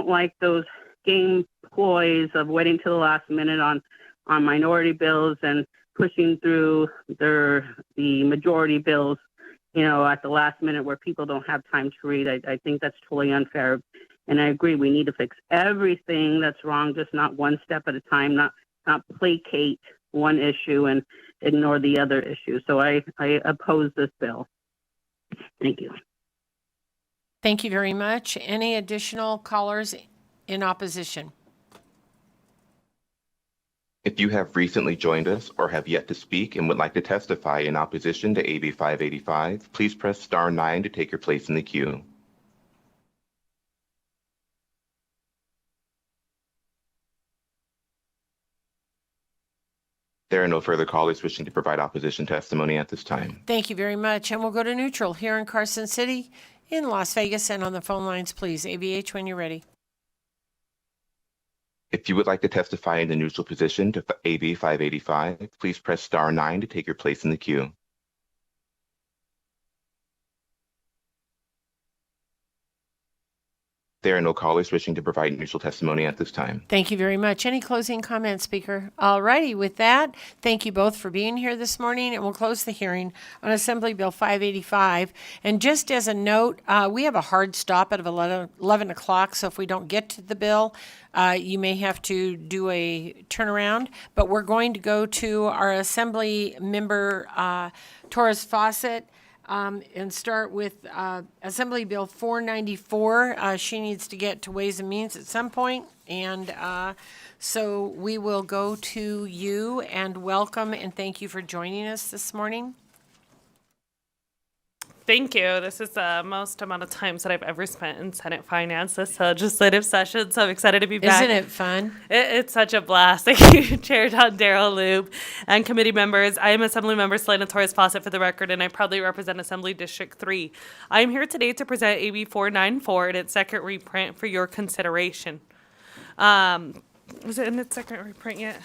like those game ploys of waiting till the last minute on minority bills and pushing through the majority bills, you know, at the last minute where people don't have time to read. I think that's totally unfair. And I agree, we need to fix everything that's wrong, just not one step at a time, not placate one issue and ignore the other issue. So I oppose this bill. Thank you. Thank you very much. Any additional callers in opposition? If you have recently joined us or have yet to speak and would like to testify in opposition to AB 585, please press star 9 to take your place in the queue. There are no further callers wishing to provide opposition testimony at this time. Thank you very much. And we'll go to neutral here in Carson City, in Las Vegas, and on the phone lines, please. AVH, when you're ready. If you would like to testify in the neutral position to AB 585, please press star 9 to take your place in the queue. There are no callers wishing to provide neutral testimony at this time. Thank you very much. Any closing comments, Speaker? All righty. With that, thank you both for being here this morning, and we'll close the hearing on Assembly Bill 585. And just as a note, we have a hard stop at 11 o'clock, so if we don't get to the bill, you may have to do a turnaround. But we're going to go to our Assembly member, Torres Fawcett, and start with Assembly Bill 494. She needs to get to Ways and Means at some point, and so we will go to you and welcome and thank you for joining us this morning. Thank you. This is the most amount of times that I've ever spent in Senate Finance this legislative session, so I'm excited to be back. Isn't it fun? It's such a blast. Thank you, Chair Don Darrell Loop, and committee members. I am Assemblymember Selena Torres Fawcett for the record, and I proudly represent Assembly District 3. I am here today to present AB 494 in its second reprint for your consideration. Was it in its second reprint yet?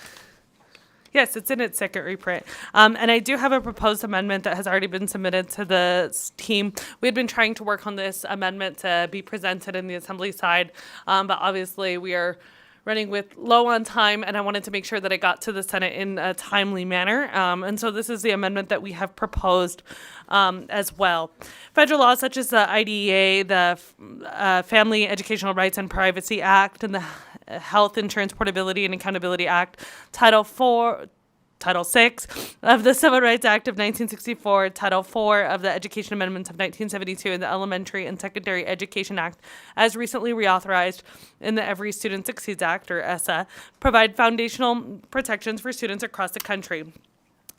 Yes, it's in its second reprint. And I do have a proposed amendment that has already been submitted to the team. We had been trying to work on this amendment to be presented in the Assembly side, but obviously we are running with low on time, and I wanted to make sure that it got to the Senate in a timely manner. And so this is the amendment that we have proposed as well. Federal laws such as the IDEA, the Family Educational Rights and Privacy Act, and the Health Insurance Portability and Accountability Act, Title 6 of the Civil Rights Act of 1964, Title 4 of the Education Amendments of 1972, and the Elementary and Secondary Education Act, as recently reauthorized in the Every Student Succeeds Act, or ESSA, provide foundational protections for students across the country.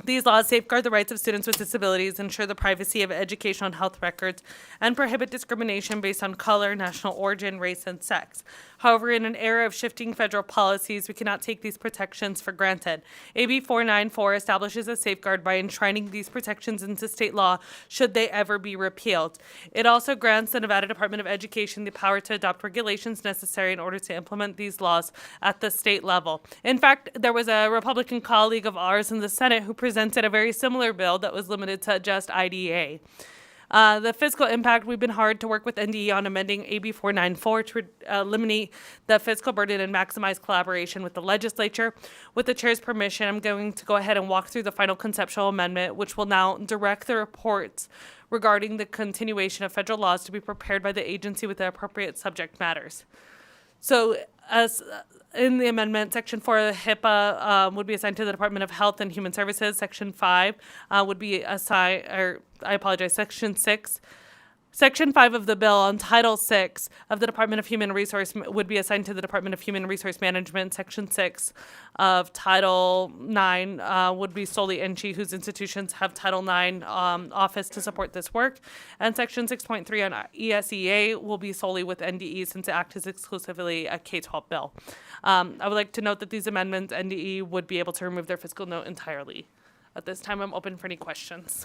These laws safeguard the rights of students with disabilities, ensure the privacy of educational and health records, and prohibit discrimination based on color, national origin, race, and sex. However, in an era of shifting federal policies, we cannot take these protections for granted. AB 494 establishes a safeguard by enshrining these protections into state law should they ever be repealed. It also grants the Nevada Department of Education the power to adopt regulations necessary in order to implement these laws at the state level. In fact, there was a Republican colleague of ours in the Senate who presented a very similar bill that was limited to just IDA. The fiscal impact, we've been hard to work with NDE on amending AB 494 to eliminate the fiscal burden and maximize collaboration with the legislature. With the chair's permission, I'm going to go ahead and walk through the final conceptual amendment, which will now direct the reports regarding the continuation of federal laws to be prepared by the agency with the appropriate subject matters. So, as in the amendment, Section 4 of HIPAA would be assigned to the Department of Health and Human Services. Section 5 would be assigned, Section 6. Section 5 of the bill on Title 6 of the Department of Human Resource would be assigned to the Department of Human Resource Management. Section 6 of Title 9 would be solely NCHE, whose institutions have Title 9 office to support this work. And Section 6.3 on ESEA will be solely with NDE, since the Act is exclusively a K-12 bill. I would like to note that these amendments, NDE would be able to remove their fiscal note entirely. At this time, I'm open for any questions.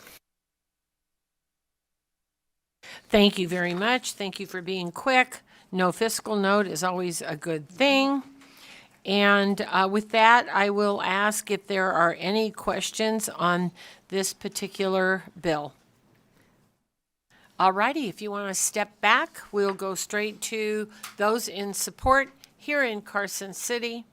Thank you very much. Thank you for being quick. No fiscal note is always a good thing. And with that, I will ask if there are any questions on this particular bill. All righty, if you want to step back, we'll go straight to those in support here in Carson City.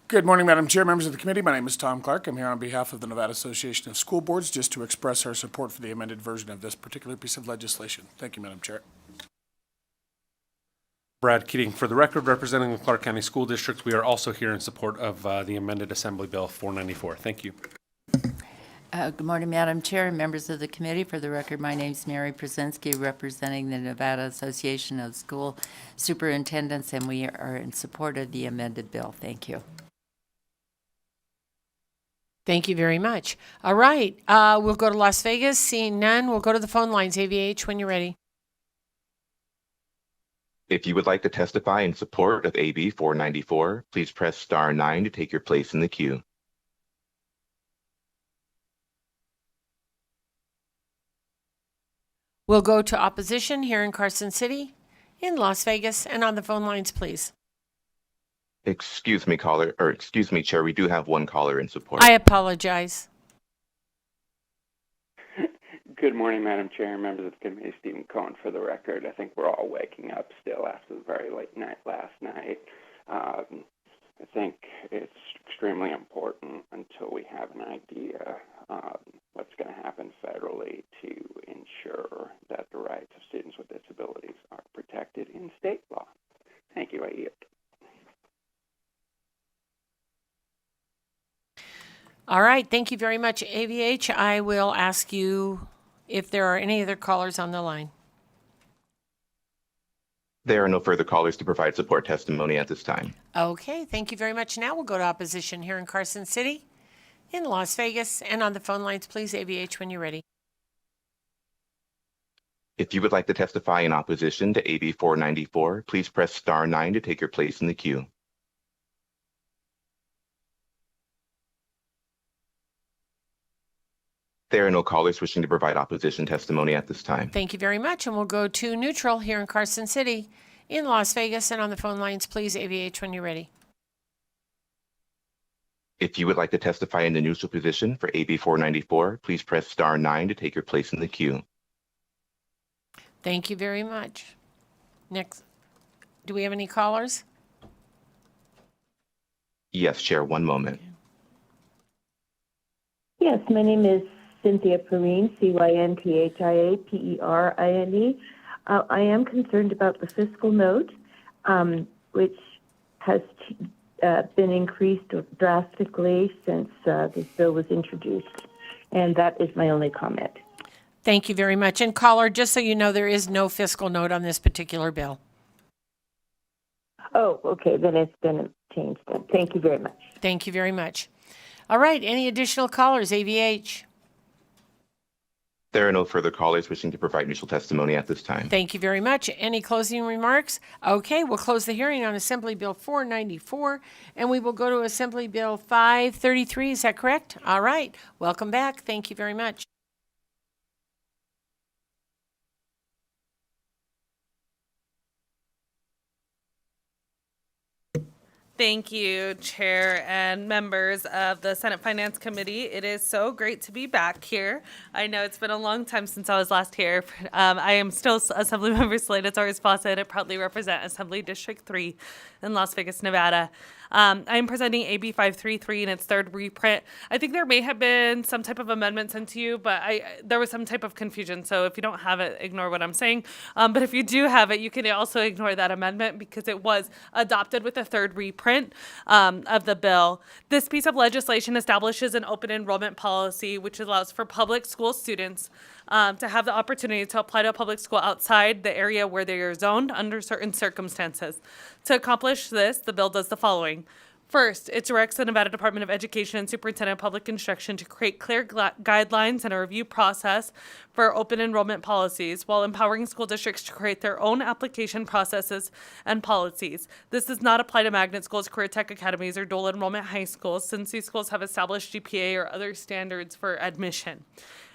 Good morning, Madam Chair, members of the committee. My name is Tom Clark. I'm here on behalf of the Nevada Association of School Boards just to express our support for the amended version of this particular piece of legislation. Thank you, Madam Chair. Brad Keating, for the record, representing the Clark County School District. We are also here in support of the amended Assembly Bill 494. Thank you. Good morning, Madam Chair and members of the committee. For the record, my name is Mary Przenski, representing the Nevada Association of School Superintendents, and we are in support of the amended bill. Thank you. Thank you very much. All right, we'll go to Las Vegas. Seeing none, we'll go to the phone lines. AVH, when you're ready. If you would like to testify in support of AB 494, please press star 9 to take your place in the queue. We'll go to opposition here in Carson City, in Las Vegas, and on the phone lines, please. Excuse me, Chair, we do have one caller in support. I apologize. Good morning, Madam Chair and members of the committee. Stephen Cohen for the record. I think we're all waking up still after the very late night last night. I think it's extremely important until we have an idea what's going to happen federally to ensure that the rights of students with disabilities are protected in state law. Thank you. I yield. All right, thank you very much, AVH. I will ask you if there are any other callers on the line. There are no further callers to provide support testimony at this time. Okay, thank you very much. Now we'll go to opposition here in Carson City, in Las Vegas, and on the phone lines, please, ABH, when you're ready. If you would like to testify in opposition to AB 494, please press star 9 to take your place in the queue. There are no callers wishing to provide opposition testimony at this time. Thank you very much, and we'll go to neutral here in Carson City, in Las Vegas, and on the phone lines, please, ABH, when you're ready. If you would like to testify in the neutral position for AB 494, please press star 9 to take your place in the queue. Thank you very much. Next, do we have any callers? Yes, Chair, one moment. Yes, my name is Cynthia Perrine, CYNTHIAPERINE. I am concerned about the fiscal note, which has been increased drastically since this bill was introduced. And that is my only comment. Thank you very much. And caller, just so you know, there is no fiscal note on this particular bill. Oh, okay, then it's been changed then. Thank you very much. Thank you very much. All right, any additional callers, AVH? There are no further callers wishing to provide neutral testimony at this time. Thank you very much. Any closing remarks? Okay, we'll close the hearing on Assembly Bill 494, and we will go to Assembly Bill 533. Is that correct? All right, welcome back. Thank you very much. Thank you, Chair and members of the Senate Finance Committee. It is so great to be back here. I know it's been a long time since I was last here. I am still Assemblymember Selena Torres-Fawcett. I proudly represent Assembly District 3 in Las Vegas, Nevada. I am presenting AB 533 in its third reprint. I think there may have been some type of amendment sent to you, but there was some type of confusion. So if you don't have it, ignore what I'm saying. But if you do have it, you can also ignore that amendment because it was adopted with a third reprint of the bill. This piece of legislation establishes an open enrollment policy, which allows for public school students to have the opportunity to apply to a public school outside the area where they are zoned under certain circumstances. To accomplish this, the bill does the following. First, it directs the Nevada Department of Education and Superintendent of Public Instruction to create clear guidelines and a review process for open enrollment policies while empowering school districts to create their own application processes and policies. This does not apply to magnet schools, career tech academies, or dual enrollment high schools, since these schools have established GPA or other standards for admission.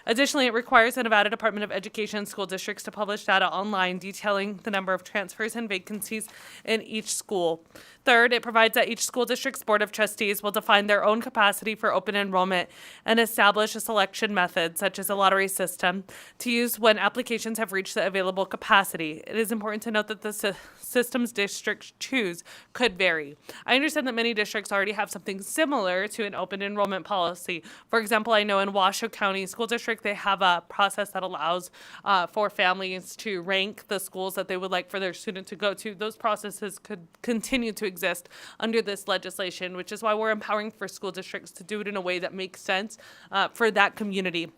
Additionally, it requires the Nevada Department of Education and school districts to publish data online detailing the number of transfers and vacancies in each school. Third, it provides that each school district's Board of Trustees will define their own capacity for open enrollment and establish a selection method, such as a lottery system, to use when applications have reached the available capacity. It is important to note that the systems districts choose could vary. I understand that many districts already have something similar to an open enrollment policy. For example, I know in Washoe County School District, they have a process that allows for families to rank the schools that they would like for their student to go to. Those processes could continue to exist under this legislation, which is why we're empowering for school districts to do it in a way that makes sense for that community.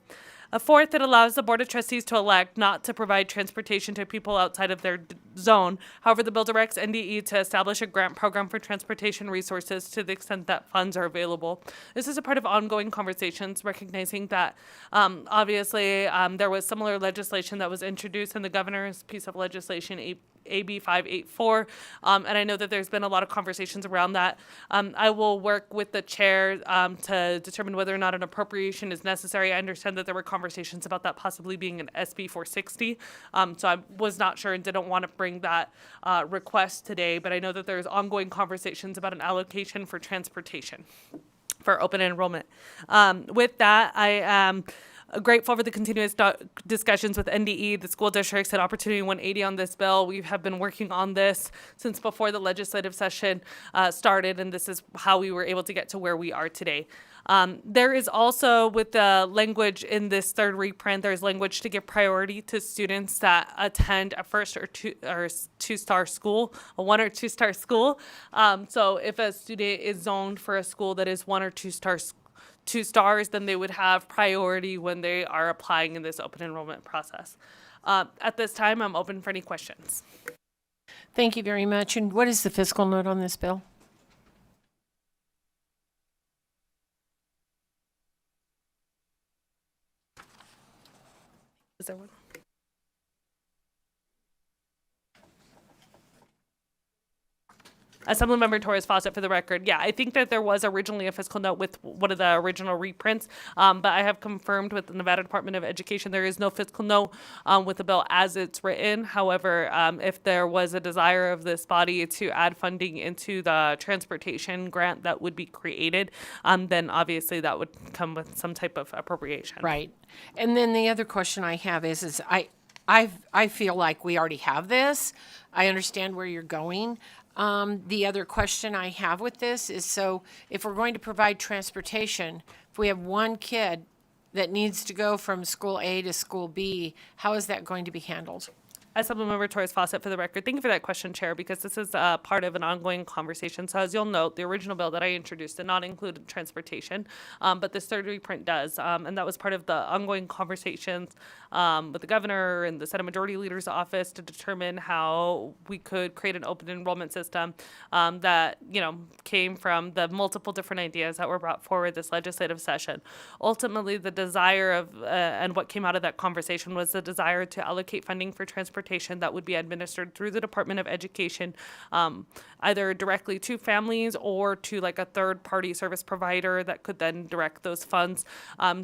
Fourth, it allows the Board of Trustees to elect not to provide transportation to people outside of their zone. However, the bill directs NDE to establish a grant program for transportation resources to the extent that funds are available. This is a part of ongoing conversations, recognizing that obviously there was similar legislation that was introduced in the governor's piece of legislation, AB 584, and I know that there's been a lot of conversations around that. I will work with the chair to determine whether or not an appropriation is necessary. I understand that there were conversations about that possibly being an SB 460, so I was not sure and didn't want to bring that request today, but I know that there's ongoing conversations about an allocation for transportation for open enrollment. With that, I am grateful for the continuous discussions with NDE, the school districts, and Opportunity 180 on this bill. We have been working on this since before the legislative session started, and this is how we were able to get to where we are today. There is also, with the language in this third reprint, there's language to give priority to students that attend a first or two-star school, a 1 or 2-star school. So if a student is zoned for a school that is 1 or 2 stars, then they would have priority when they are applying in this open enrollment process. At this time, I'm open for any questions. Thank you very much. And what is the fiscal note on this bill? Is there one? Assemblymember Torres Fawcett for the record. Yeah, I think that there was originally a fiscal note with one of the original reprints, but I have confirmed with the Nevada Department of Education there is no fiscal note with the bill as it's written. However, if there was a desire of this body to add funding into the transportation grant that would be created, then obviously that would come with some type of appropriation. Right. And then the other question I have is I feel like we already have this. I understand where you're going. The other question I have with this is, so if we're going to provide transportation, if we have one kid that needs to go from school A to school B, how is that going to be handled? Assemblymember Torres Fawcett for the record. Thank you for that question, Chair, because this is part of an ongoing conversation. So as you'll note, the original bill that I introduced did not include transportation, but this third reprint does. And that was part of the ongoing conversations with the governor and the Senate Majority Leader's office to determine how we could create an open enrollment system that, came from the multiple different ideas that were brought forward this legislative session. Ultimately, the desire of, and what came out of that conversation was the desire to allocate funding for transportation that would be administered through the Department of Education, either directly to families or to like a third-party service provider that could then direct those funds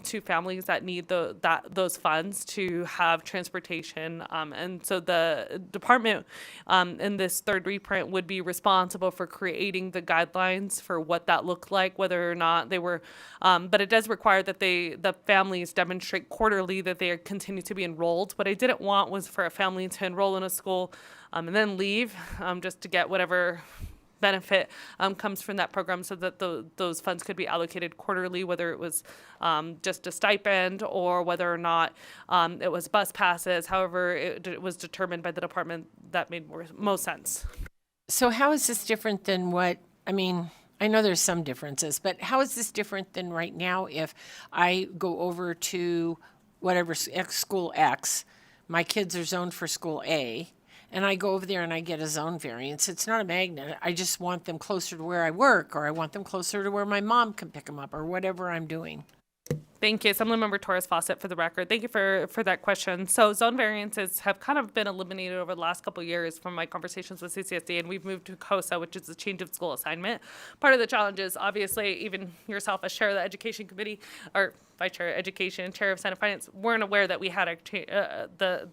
to families that need those funds to have transportation. And so the department in this third reprint would be responsible for creating the guidelines for what that looked like, whether or not they were, but it does require that the families demonstrate quarterly that they continue to be enrolled. What I didn't want was for a family to enroll in a school and then leave just to get whatever benefit comes from that program, so that those funds could be allocated quarterly, whether it was just a stipend or whether or not it was bus passes. However, it was determined by the department that made most sense. So how is this different than I know there's some differences, but how is this different than right now if I go over to whatever school X, my kids are zoned for school A, and I go over there and I get a zone variance? It's not a magnet. I just want them closer to where I work, or I want them closer to where my mom can pick them up, or whatever I'm doing. Thank you. Assemblymember Torres Fawcett for the record. Thank you for that question. So zone variances have kind of been eliminated over the last couple of years from my conversations with CCSD, and we've moved to COSA, which is the change of school assignment. Part of the challenge is obviously even yourself as chair of the Education Committee, or Vice Chair of Education, Chair of Senate Finance, weren't aware that we had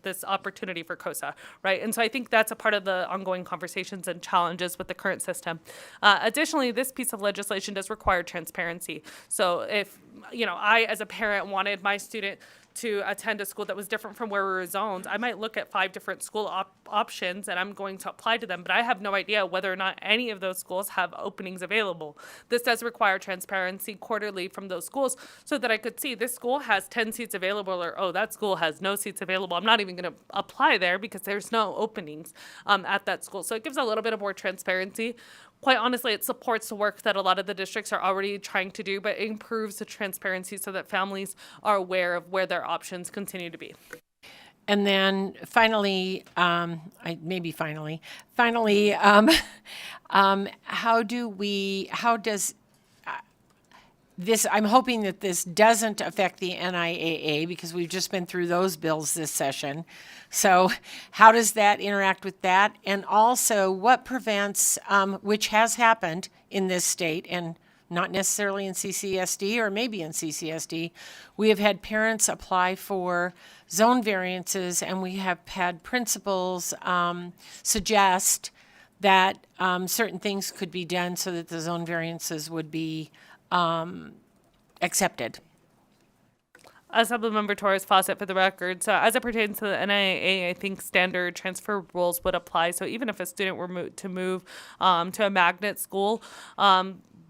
this opportunity for COSA, right? And so I think that's a part of the ongoing conversations and challenges with the current system. Additionally, this piece of legislation does require transparency. So if, I as a parent wanted my student to attend a school that was different from where we were zoned, I might look at 5 different school options and I'm going to apply to them, but I have no idea whether or not any of those schools have openings available. This does require transparency quarterly from those schools so that I could see this school has 10 seats available, or, oh, that school has no seats available. I'm not even going to apply there because there's no openings at that school. So it gives a little bit of more transparency. Quite honestly, it supports the work that a lot of the districts are already trying to do, but it improves the transparency so that families are aware of where their options continue to be. And then finally, how does this, I'm hoping that this doesn't affect the NIAA because we've just been through those bills this session. So how does that interact with that? And also, what prevents, which has happened in this state and not necessarily in CCSD or maybe in CCSD, we have had parents apply for zone variances, and we have had principals suggest that certain things could be done so that the zone variances would be accepted. Assemblymember Torres Fawcett for the record. So as it pertains to the NIAA, I think standard transfer rules would apply. So even if a student were to move to a magnet school,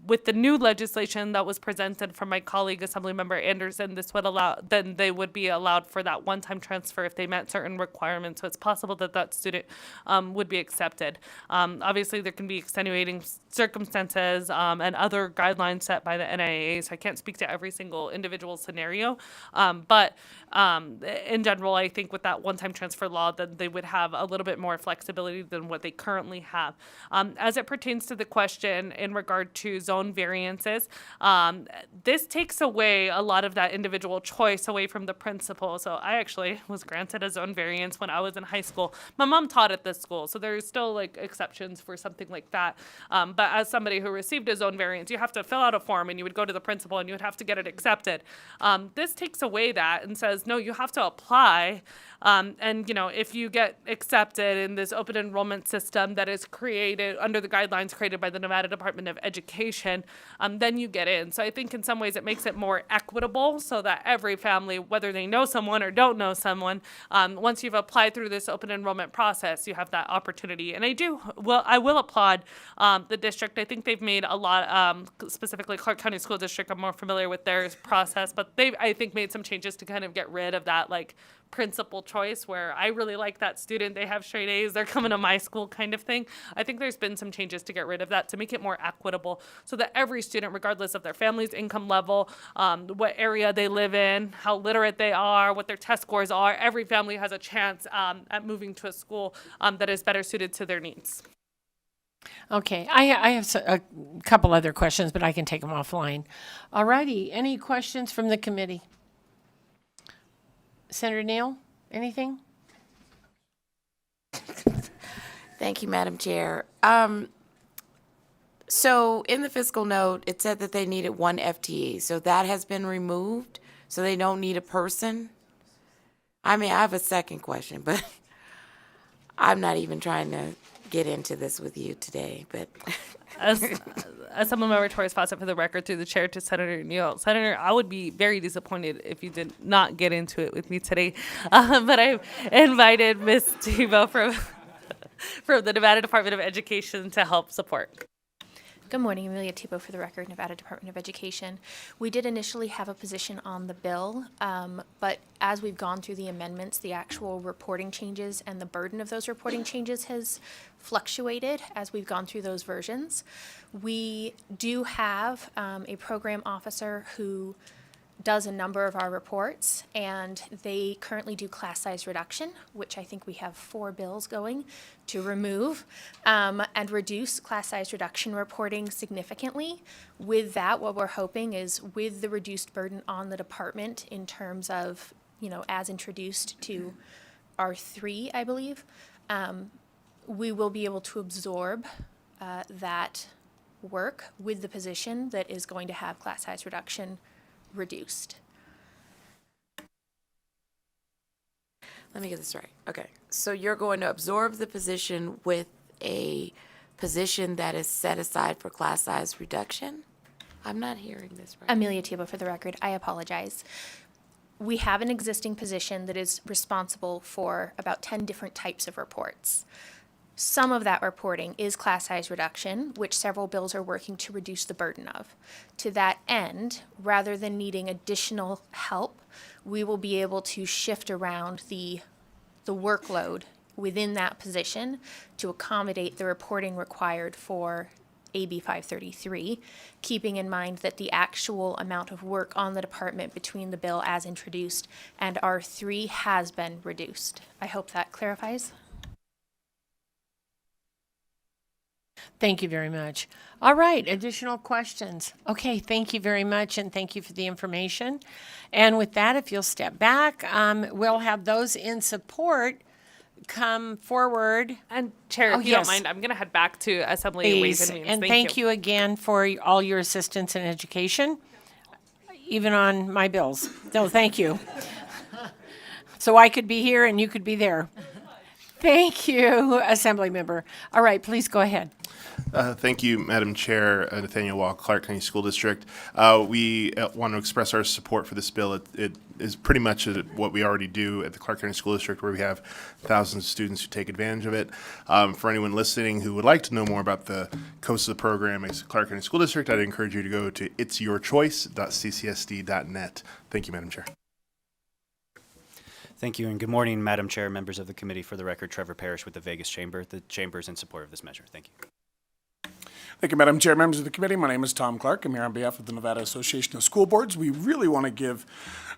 with the new legislation that was presented from my colleague, Assemblymember Anderson, this would allow, then they would be allowed for that one-time transfer if they met certain requirements. So it's possible that that student would be accepted. Obviously, there can be extenuating circumstances and other guidelines set by the NIA, so I can't speak to every single individual scenario. But in general, I think with that one-time transfer law, that they would have a little bit more flexibility than what they currently have. As it pertains to the question in regard to zone variances, this takes away a lot of that individual choice away from the principal. So I actually was granted a zone variance when I was in high school. My mom taught at this school, so there's still like exceptions for something like that. But as somebody who received a zone variance, you have to fill out a form and you would go to the principal and you would have to get it accepted. This takes away that and says, no, you have to apply. And, you know, if you get accepted in this open enrollment system that is created under the guidelines created by the Nevada Department of Education, then you get in. So I think in some ways it makes it more equitable so that every family, whether they know someone or don't know someone, once you've applied through this open enrollment process, you have that opportunity. And I will applaud the district. I think they've made a lot, specifically Clark County School District, I'm more familiar with their process, but they've, I think, made some changes to kind of get rid of that, like, principal choice where I really like that student, they have straight A's, they're coming to my school kind of thing. I think there's been some changes to get rid of that to make it more equitable so that every student, regardless of their family's income level, what area they live in, how literate they are, what their test scores are, every family has a chance at moving to a school that is better suited to their needs. Okay, I have a couple other questions, but I can take them offline. All righty, any questions from the committee? Senator Neal, anything? Thank you, Madam Chair. So in the fiscal note, it said that they needed one FTE. So that has been removed, so they don't need a person. I mean, I have a second question, but I'm not even trying to get into this with you today, but Assemblymember Torres Fawcett, for the record, through the chair to Senator Neal. Senator, I would be very disappointed if you did not get into it with me today. But I've invited Ms. Tebow from the Nevada Department of Education to help support. Good morning, Amelia Tebow for the record, Nevada Department of Education. We did initially have a position on the bill, but as we've gone through the amendments, the actual reporting changes and the burden of those reporting changes has fluctuated as we've gone through those versions. We do have a program officer who does a number of our reports, and they currently do class size reduction, which I think we have 4 bills going to remove and reduce class size reduction reporting significantly. With that, what we're hoping is with the reduced burden on the department in terms of, you know, as introduced to R3, I believe, we will be able to absorb that work with the position that is going to have class size reduction reduced. let me get this right. Okay, so you're going to absorb the position with a position that is set aside for class size reduction? I'm not hearing this right. Amelia Tebow, for the record, I apologize. We have an existing position that is responsible for about 10 different types of reports. Some of that reporting is class size reduction, which several bills are working to reduce the burden of. To that end, rather than needing additional help, we will be able to shift around the workload within that position to accommodate the reporting required for AB 533, keeping in mind that the actual amount of work on the department between the bill as introduced and R3 has been reduced. I hope that clarifies. Thank you very much. All right, additional questions? Okay, thank you very much, and thank you for the information. And with that, if you'll step back, we'll have those in support come forward. And Chair, if you don't mind, I'm going to head back to Assembly Ways and Means. And thank you again for all your assistance in education, even on my bills. So thank you. So I could be here and you could be there. Thank you, Assembly Member. All right, please go ahead. Thank you, Madam Chair. Nathaniel Wall, Clark County School District. We want to express our support for this bill. It is pretty much what we already do at the Clark County School District, where we have thousands of students who take advantage of it. For anyone listening who would like to know more about the COSA program at Clark County School District, I'd encourage you to go to itsyourchoice.ccsd.net. Thank you, Madam Chair. Thank you, and good morning, Madam Chair, members of the committee. For the record, Trevor Parrish with the Vegas Chamber. The Chamber is in support of this measure. Thank you. Thank you, Madam Chair, members of the committee. My name is Tom Clark. I'm here on behalf of the Nevada Association of School Boards. We really want to give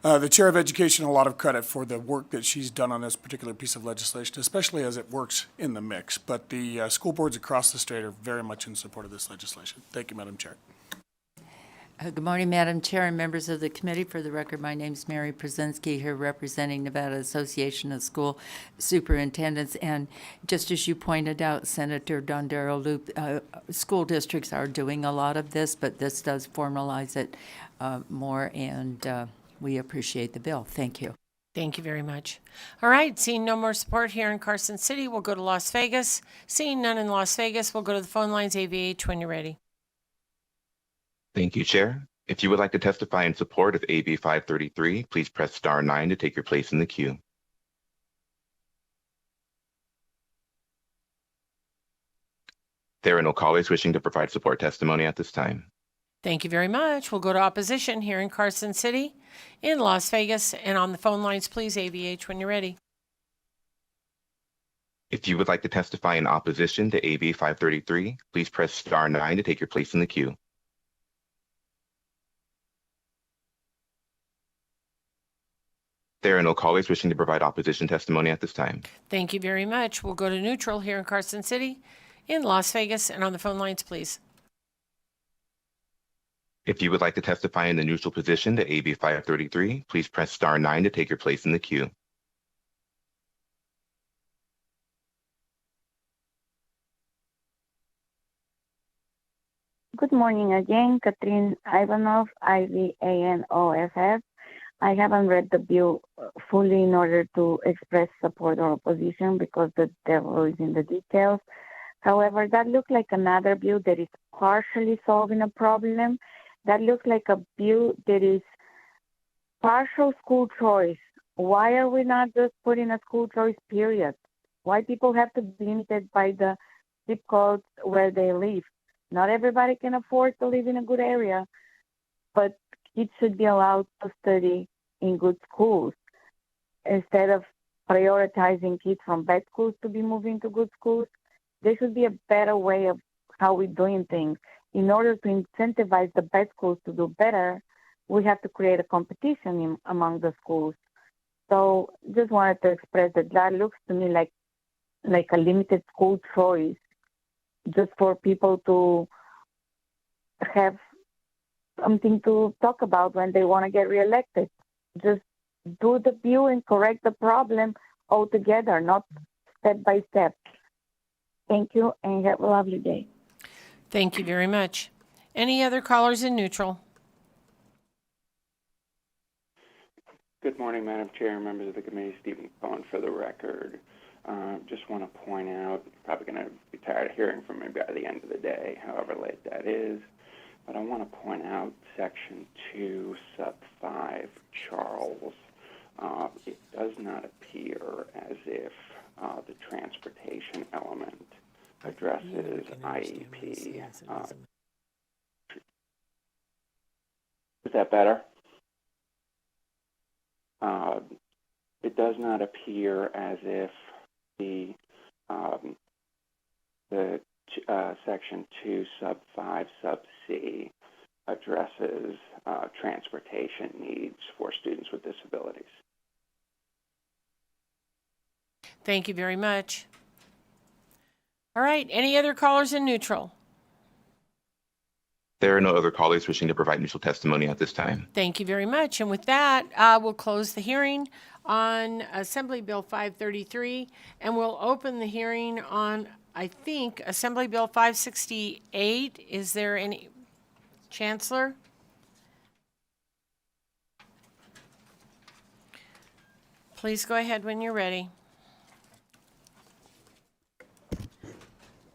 the Chair of Education a lot of credit for the work that she's done on this particular piece of legislation, especially as it works in the mix. But the school boards across the state are very much in support of this legislation. Thank you, Madam Chair. Good morning, Madam Chair and members of the committee. For the record, my name is Mary Przenski, here representing Nevada Association of School Superintendents. And just as you pointed out, Senator Dondero Loop, school districts are doing a lot of this, but this does formalize it more, and we appreciate the bill. Thank you. Thank you very much. All right, seeing no more support here in Carson City, we'll go to Las Vegas. Seeing none in Las Vegas, we'll go to the phone lines, AVH, when you're ready. Thank you, Chair. If you would like to testify in support of AB 533, please press star 9 to take your place in the queue. There are no callers wishing to provide support testimony at this time. Thank you very much. We'll go to opposition here in Carson City, in Las Vegas, and on the phone lines, please, AVH, when you're ready. If you would like to testify in opposition to AB 533, please press star 9 to take your place in the queue. There are no callers wishing to provide opposition testimony at this time. Thank you very much. We'll go to neutral here in Carson City, in Las Vegas, and on the phone lines, please. If you would like to testify in the neutral position to AB 533, please press star 9 to take your place in the queue. Good morning again, Katrin Ivanov, IVANOFF. I haven't read the bill fully in order to express support or opposition because the devil is in the details. However, that looks like another bill that is partially solving a problem. That looks like a bill that is partial school choice. Why are we not just putting a school choice period? Why people have to be limited by the zip codes where they live? Not everybody can afford to live in a good area, but kids should be allowed to study in good schools instead of prioritizing kids from bad schools to be moving to good schools. There should be a better way of how we're doing things. In order to incentivize the bad schools to do better, we have to create a competition among the schools. So just wanted to express that looks to me like a limited school choice just for people to have something to talk about when they want to get reelected. Just do the bill and correct the problem altogether, not step by step. Thank you, and have a lovely day. Thank you very much. Any other callers in neutral? Good morning, Madam Chair, members of the committee. Stephen Cohen for the record. Just want to point out, you're probably going to be tired of hearing from me by the end of the day, however late that is. But I want to point out Section 2, Sub 5, Charles. It does not appear as if the transportation element addresses IEP. Is that better? It does not appear as if the Section 2, Sub 5, Sub C addresses transportation needs for students with disabilities. Thank you very much. All right, any other callers in neutral? There are no other callers wishing to provide neutral testimony at this time. Thank you very much. And with that, we'll close the hearing on Assembly Bill 533, and we'll open the hearing on, I think, Assembly Bill 568. Is there any? Chancellor? Please go ahead when you're ready.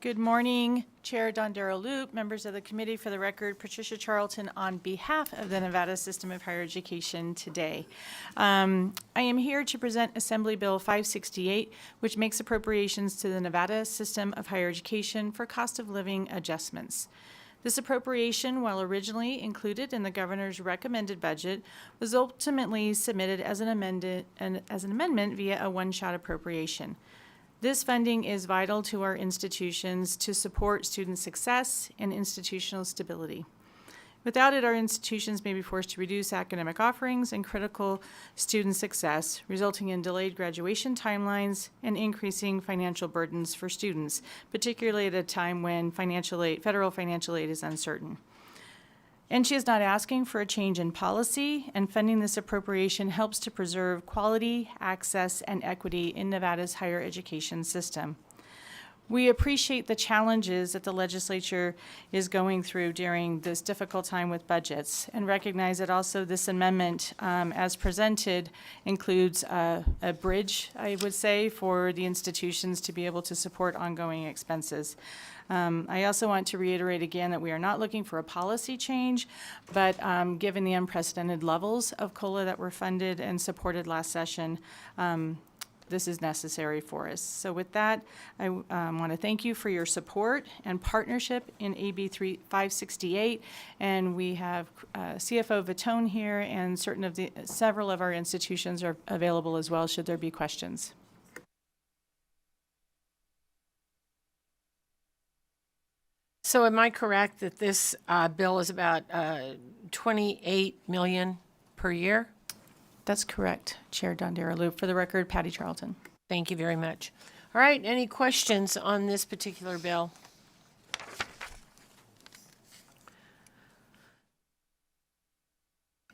Good morning, Chair Dondero Loop, members of the committee. For the record, Patricia Charlton on behalf of the Nevada System of Higher Education today. I am here to present Assembly Bill 568, which makes appropriations to the Nevada System of Higher Education for cost of living adjustments. This appropriation, while originally included in the governor's recommended budget, was ultimately submitted as an amendment via a one-shot appropriation. This funding is vital to our institutions to support student success and institutional stability. Without it, our institutions may be forced to reduce academic offerings and critical student success, resulting in delayed graduation timelines and increasing financial burdens for students, particularly at a time when federal financial aid is uncertain. And she is not asking for a change in policy, and funding this appropriation helps to preserve quality, access, and equity in Nevada's higher education system. We appreciate the challenges that the legislature is going through during this difficult time with budgets, and recognize that also this amendment, as presented, includes a bridge, I would say, for the institutions to be able to support ongoing expenses. I also want to reiterate again that we are not looking for a policy change, but given the unprecedented levels of COLA that were funded and supported last session, this is necessary for us. So with that, I want to thank you for your support and partnership in AB 568, and we have CFO Vitone here, and several of our institutions are available as well should there be questions. So am I correct that this bill is about $28 million per year? That's correct, Chair Dondero Loop. For the record, Patty Charlton. Thank you very much. All right, any questions on this particular bill?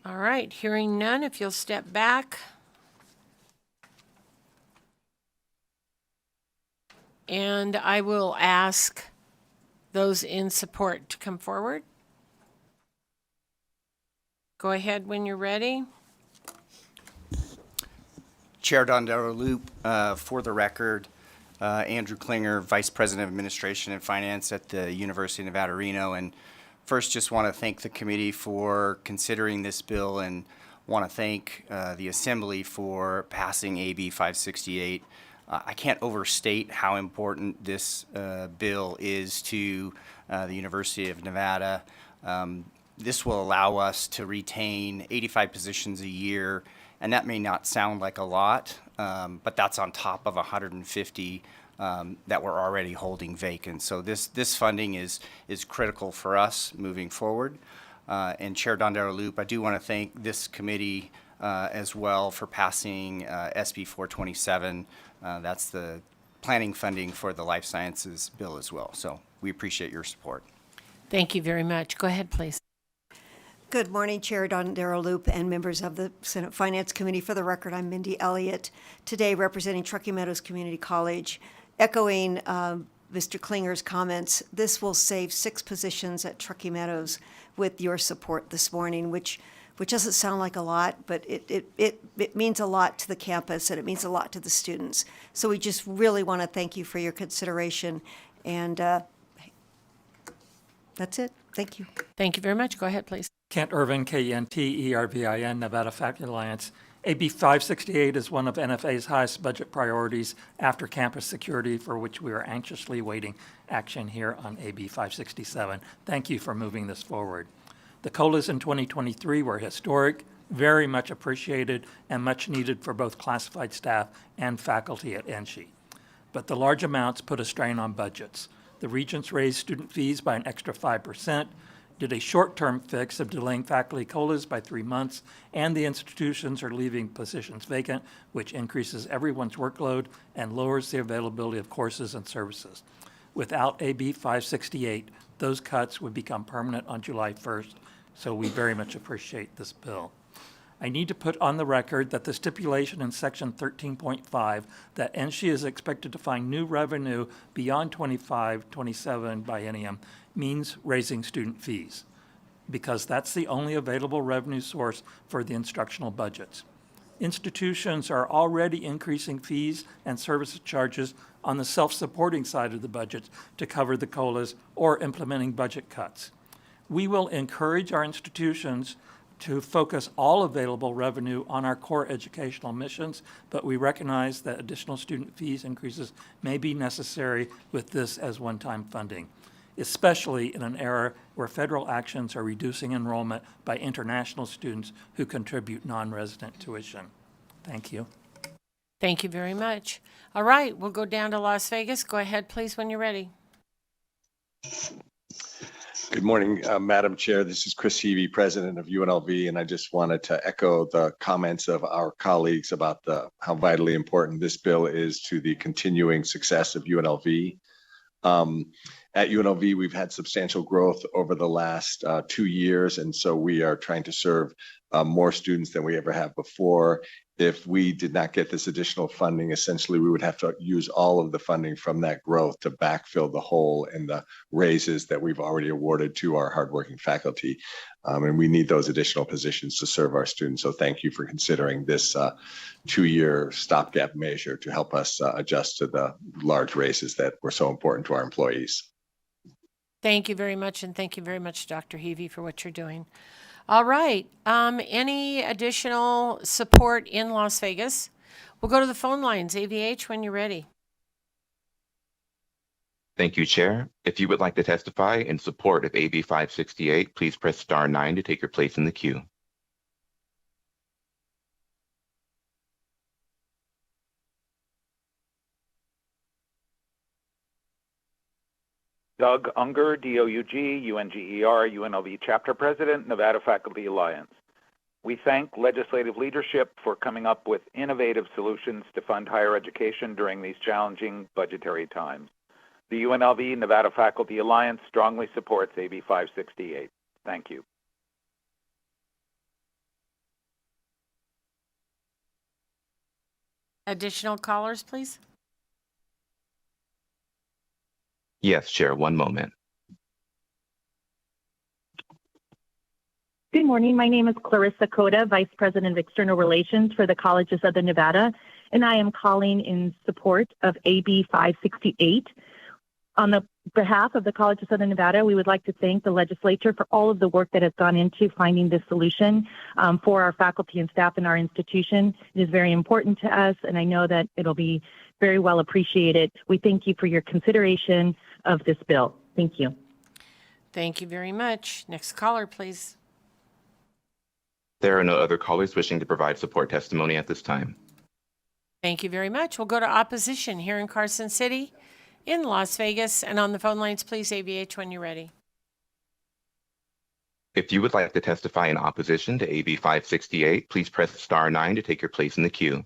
All right, hearing none, if you'll step back. And I will ask those in support to come forward. Go ahead when you're ready. Chair Dondero Loop, for the record, Andrew Klinger, Vice President of Administration and Finance at the University of Nevada, Reno. And first, just want to thank the committee for considering this bill, and want to thank the Assembly for passing AB 568. I can't overstate how important this bill is to the University of Nevada. This will allow us to retain 85 positions a year, and that may not sound like a lot, but that's on top of 150 that we're already holding vacant. So this funding is critical for us moving forward. And Chair Dondero Loop, I do want to thank this committee as well for passing SB 427. That's the planning funding for the life sciences bill as well. So we appreciate your support. Thank you very much. Go ahead, please. Good morning, Chair Dondero Loop and members of the Senate Finance Committee. For the record, I'm Mindy Elliott, today representing Truckee Meadows Community College. Echoing Mr. Klinger's comments, this will save 6 positions at Truckee Meadows with your support this morning, which doesn't sound like a lot, but it means a lot to the campus, and it means a lot to the students. So we just really want to thank you for your consideration, and that's it. Thank you. Thank you very much. Go ahead, please. Kent Irvin, KENT-ERVIN, Nevada Faculty Alliance. AB 568 is one of NFA's highest budget priorities after campus security, for which we are anxiously awaiting action here on AB 567. Thank you for moving this forward. The COLAs in 2023 were historic, very much appreciated, and much needed for both classified staff and faculty at NSHE. But the large amounts put a strain on budgets. The regents raised student fees by an extra 5%, did a short-term fix of delaying faculty COLAs by 3 months, and the institutions are leaving positions vacant, which increases everyone's workload and lowers the availability of courses and services. Without AB 568, those cuts would become permanent on July 1st, so we very much appreciate this bill. I need to put on the record that the stipulation in Section 13.5 that NSHE is expected to find new revenue beyond 25-27 biennium means raising student fees, because that's the only available revenue source for the instructional budgets. Institutions are already increasing fees and service charges on the self-supporting side of the budget to cover the COLAs or implementing budget cuts. We will encourage our institutions to focus all available revenue on our core educational missions, but we recognize that additional student fees increases may be necessary with this as one-time funding, especially in an era where federal actions are reducing enrollment by international students who contribute non-resident tuition. Thank you. Thank you very much. All right, we'll go down to Las Vegas. Go ahead, please, when you're ready. Good morning, Madam Chair. This is Chris Heavey, President of UNLV, and I just wanted to echo the comments of our colleagues about how vitally important this bill is to the continuing success of UNLV. At UNLV, we've had substantial growth over the last 2 years, and so we are trying to serve more students than we ever have before. If we did not get this additional funding, essentially we would have to use all of the funding from that growth to backfill the hole in the raises that we've already awarded to our hardworking faculty. And we need those additional positions to serve our students. So thank you for considering this 2-year stopgap measure to help us adjust to the large raises that were so important to our employees. Thank you very much, and thank you very much, Dr. Heavey, for what you're doing. All right. Any additional support in Las Vegas? We'll go to the phone lines. AVH, when you're ready. Thank you, Chair. If you would like to testify in support of AB 568, please press star 9 to take your place in the queue. Doug Unger, DOUG, UNGER, UNLV Chapter President, Nevada Faculty Alliance. We thank legislative leadership for coming up with innovative solutions to fund higher education during these challenging budgetary times. The UNLV Nevada Faculty Alliance strongly supports AB 568. Thank you. Additional callers, please. Yes, Chair, one moment. Good morning. My name is Clarissa Cota, Vice President of External Relations for the College of Southern Nevada, and I am calling in support of AB 568. On the behalf of the College of Southern Nevada, we would like to thank the legislature for all of the work that has gone into finding this solution for our faculty and staff in our institution. It is very important to us, and I know that it'll be very well appreciated. We thank you for your consideration of this bill. Thank you. Thank you very much. Next caller, please. There are no other callers wishing to provide support testimony at this time. Thank you very much. We'll go to opposition here in Carson City, in Las Vegas, and on the phone lines, please, AVH, when you're ready. If you would like to testify in opposition to AB 568, please press star 9 to take your place in the queue.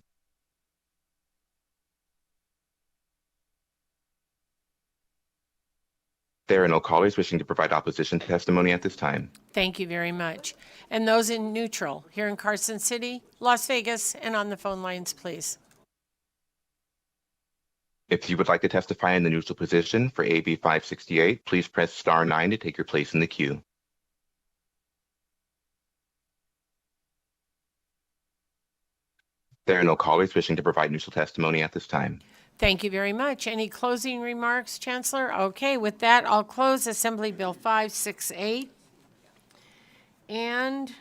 There are no callers wishing to provide opposition testimony at this time. Thank you very much. And those in neutral here in Carson City, Las Vegas, and on the phone lines, please. If you would like to testify in the neutral position for AB 568, please press star 9 to take your place in the queue. There are no callers wishing to provide neutral testimony at this time. Thank you very much. Any closing remarks, Chancellor? Okay, with that, I'll close Assembly Bill 568. And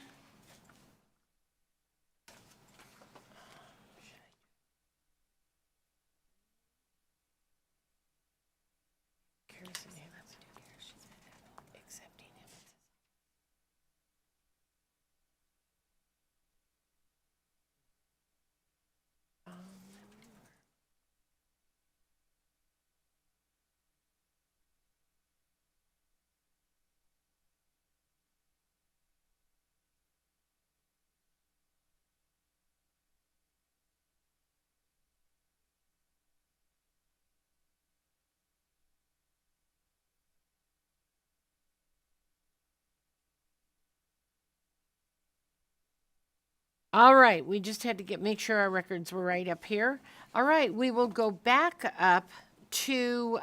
all right, we just had to make sure our records were right up here. All right, we will go back up to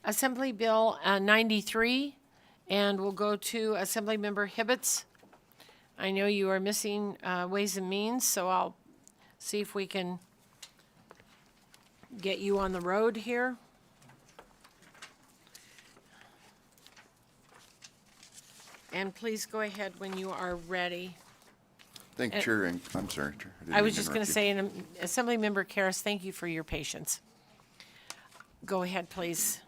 Assembly Bill 93, and we'll go to Assemblymember Hibbets. I know you are missing Ways and Means, so I'll see if we can get you on the road here. And please go ahead when you are ready. Thank you, Chair. And I'm sorry, Chair. I was just going to say, Assemblymember Karras, thank you for your patience. Go ahead, please.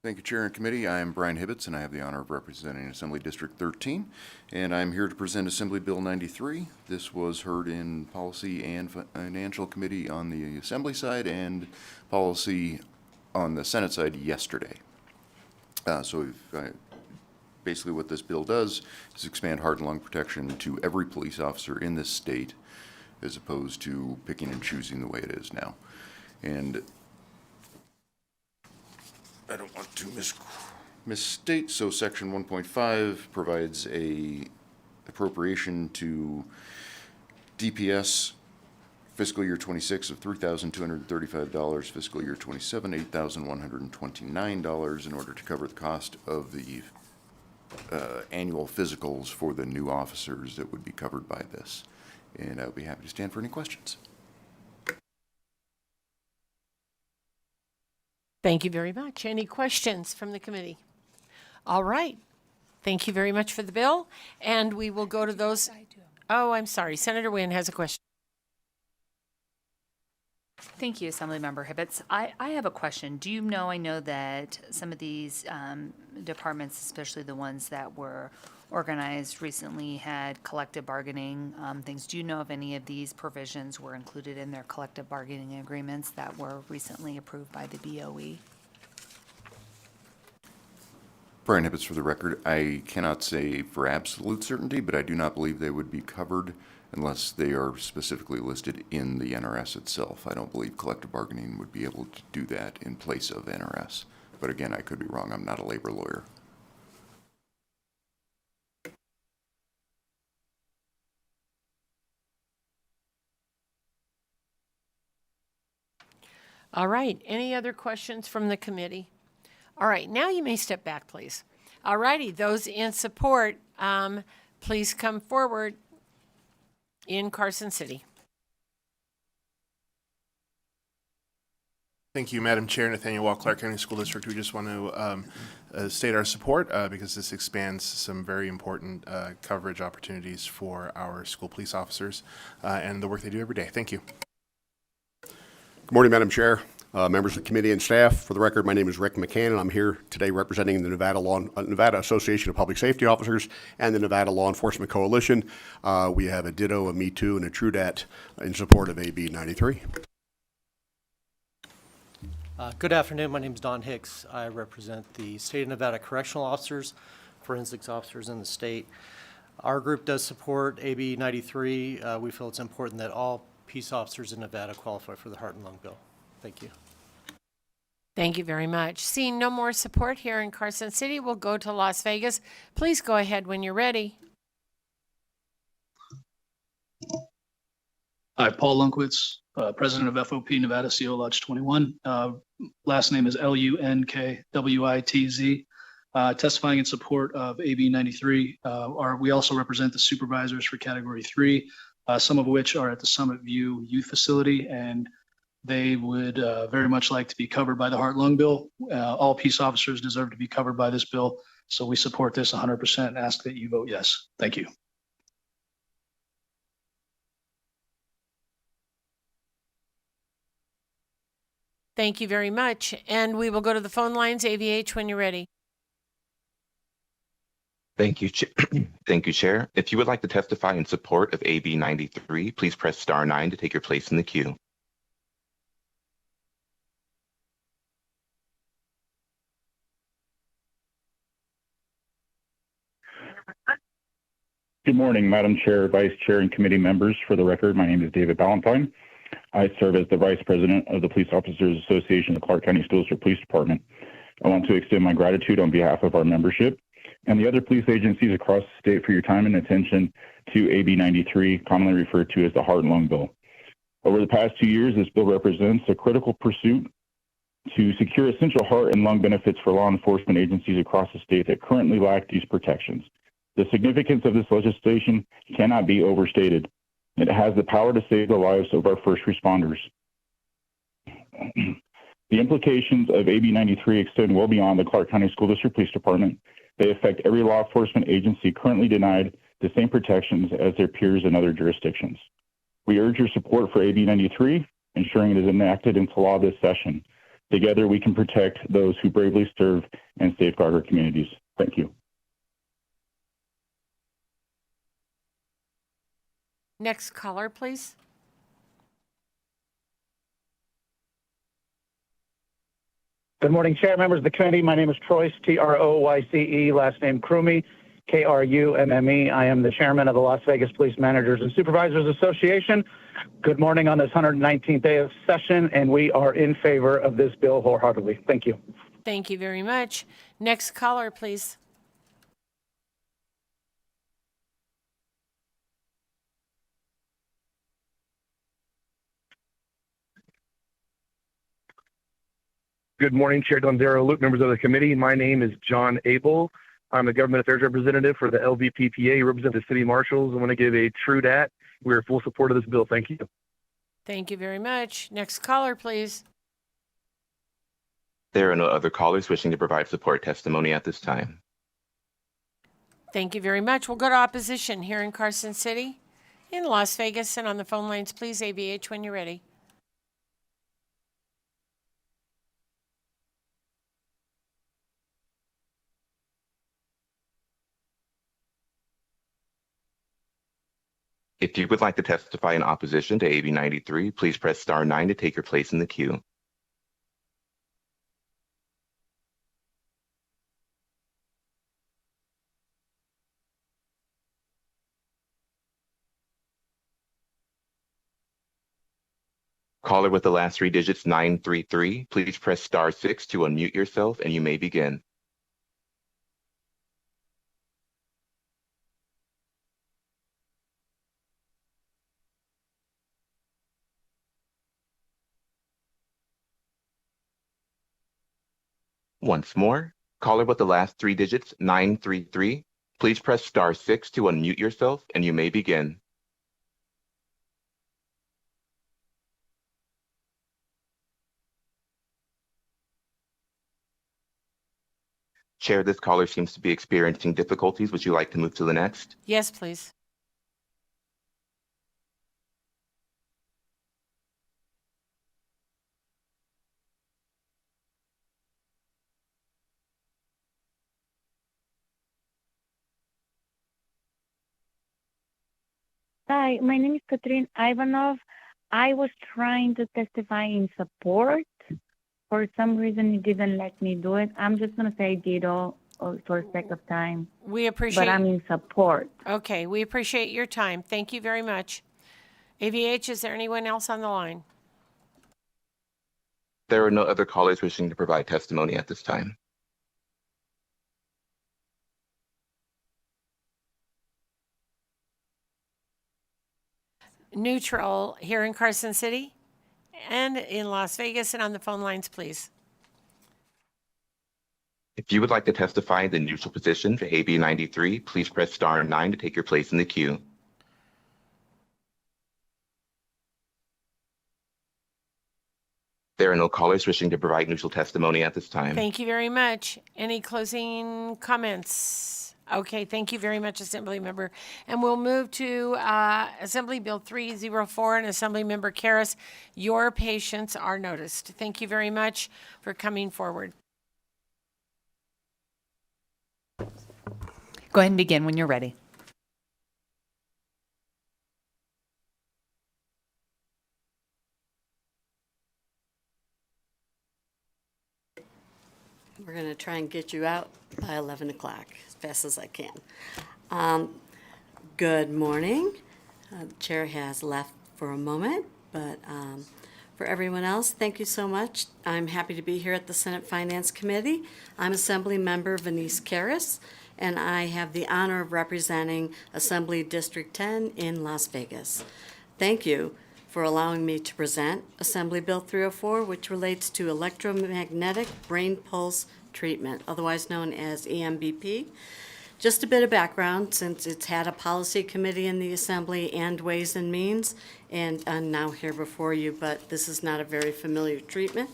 Thank you, Chair and Committee. I am Brian Hibbets, and I have the honor of representing Assembly District 13. And I'm here to present Assembly Bill 93. This was heard in Policy and Financial Committee on the Assembly side and Policy on the Senate side yesterday. Basically what this bill does is expand heart and lung protection to every police officer in this state, as opposed to picking and choosing the way it is now. And I don't want to misstate, so section 1.5 provides a appropriation to DPS fiscal year 26 of $3,235, fiscal year 27, $8,129 in order to cover the cost of the annual physicals for the new officers that would be covered by this. And I'll be happy to stand for any questions. Thank you very much. Any questions from the committee? All right. Thank you very much for the bill. And we will go to those. Oh, I'm sorry. Senator Wynn has a question. Thank you, Assemblymember Hibbets. I have a question. Do you know, I know that some of these departments, especially the ones that were organized recently, had collective bargaining things. Do you know if any of these provisions were included in their collective bargaining agreements that were recently approved by the BOE? Brian Hibbets for the record. I cannot say for absolute certainty, but I do not believe they would be covered unless they are specifically listed in the NRS itself. I don't believe collective bargaining would be able to do that in place of NRS. But again, I could be wrong. I'm not a labor lawyer. All right. Any other questions from the committee? All right. Now you may step back, please. All righty. Those in support, please come forward in Carson City. Thank you, Madam Chair. Nathaniel Wall, Clark County School District. We just want to state our support because this expands some very important coverage opportunities for our school police officers and the work they do every day. Thank you. Good morning, Madam Chair, members of the committee and staff. For the record, my name is Rick McCann, and I'm here today representing the Nevada Association of Public Safety Officers and the Nevada Law Enforcement Coalition. We have a ditto, a Me Too, and a True Dat in support of AB 93. Good afternoon. My name is Don Hicks. I represent the State of Nevada Correctional Officers, Forensics Officers in the state. Our group does support AB 93. We feel it's important that all peace officers in Nevada qualify for the Heart and Lung Bill. Thank you. Thank you very much. Seeing no more support here in Carson City, we'll go to Las Vegas. Please go ahead when you're ready. Hi, Paul Lunkwitz, president of FOP Nevada CO Lodge 21. Last name is Lunkwitz, testifying in support of AB 93. We also represent the supervisors for Category 3, some of which are at the Summit View Youth Facility, and they would very much like to be covered by the Heart Lung Bill. All peace officers deserve to be covered by this bill, so we support this 100% and ask that you vote yes. Thank you. Thank you very much. And we will go to the phone lines, AVH, when you're ready. Thank you, Thank you, Chair. If you would like to testify in support of AB 93, please press star 9 to take your place in the queue. Good morning, Madam Chair, Vice Chair, and committee members. For the record, my name is David Ballantyne. I serve as the Vice President of the Police Officers Association of Clark County School District Police Department. I want to extend my gratitude on behalf of our membership and the other police agencies across the state for your time and attention to AB 93, commonly referred to as the Heart and Lung Bill. Over the past 2 years, this bill represents a critical pursuit to secure essential heart and lung benefits for law enforcement agencies across the state that currently lack these protections. The significance of this legislation cannot be overstated. It has the power to save the lives of our first responders. The implications of AB 93 extend well beyond the Clark County School District Police Department. They affect every law enforcement agency currently denied the same protections as their peers in other jurisdictions. We urge your support for AB 93, ensuring it is enacted into law this session. Together, we can protect those who bravely serve and safeguard our communities. Thank you. Next caller, please. Good morning, Chair, members of the committee. My name is Troyce, Troyce, last name Krumme, Krumme. I am the chairman of the Las Vegas Police Managers and Supervisors Association. Good morning on this 119th day of session, and we are in favor of this bill wholeheartedly. Thank you. Thank you very much. Next caller, please. Good morning, Chair Dondero, Luke, members of the committee. My name is John Abel. I'm the Government Affairs Representative for the LVPPA, represent the City Marshals. I want to give a true dat. We are full support of this bill. Thank you. Thank you very much. Next caller, please. There are no other callers wishing to provide support testimony at this time. Thank you very much. We'll go to opposition here in Carson City, in Las Vegas, and on the phone lines, please, AVH, when you're ready. If you would like to testify in opposition to AB 93, please press star 9 to take your place in the queue. Caller with the last 3 digits 933, please press star 6 to unmute yourself and you may begin. Once more, caller with the last 3 digits 933, please press star 6 to unmute yourself and you may begin. Chair, this caller seems to be experiencing difficulties. Would you like to move to the next? Yes, please. Hi, my name is Katrin Ivanov. I was trying to testify in support. For some reason, it didn't let me do it. I'm just going to say ditto for sake of time. We appreciate. But I'm in support. Okay, we appreciate your time. Thank you very much. AVH, is there anyone else on the line? There are no other callers wishing to provide testimony at this time. Neutral here in Carson City and in Las Vegas, and on the phone lines, please. If you would like to testify in the neutral position for AB 93, please press star 9 to take your place in the queue. There are no callers wishing to provide neutral testimony at this time. Thank you very much. Any closing comments? Okay, thank you very much, Assembly Member. And we'll move to Assembly Bill 304 and Assembly Member Karras. Your patients are noticed. Thank you very much for coming forward. Go ahead and begin when you're ready. We're going to try and get you out by 11 o'clock as fast as I can. Good morning. The chair has left for a moment, but for everyone else, thank you so much. I'm happy to be here at the Senate Finance Committee. I'm Assembly Member Venice Karras, and I have the honor of representing Assembly District 10 in Las Vegas. Thank you for allowing me to present Assembly Bill 304, which relates to electromagnetic brain pulse treatment, otherwise known as EMBP. Just a bit of background, since it's had a policy committee in the Assembly and Ways and Means, and I'm now here before you, but this is not a very familiar treatment.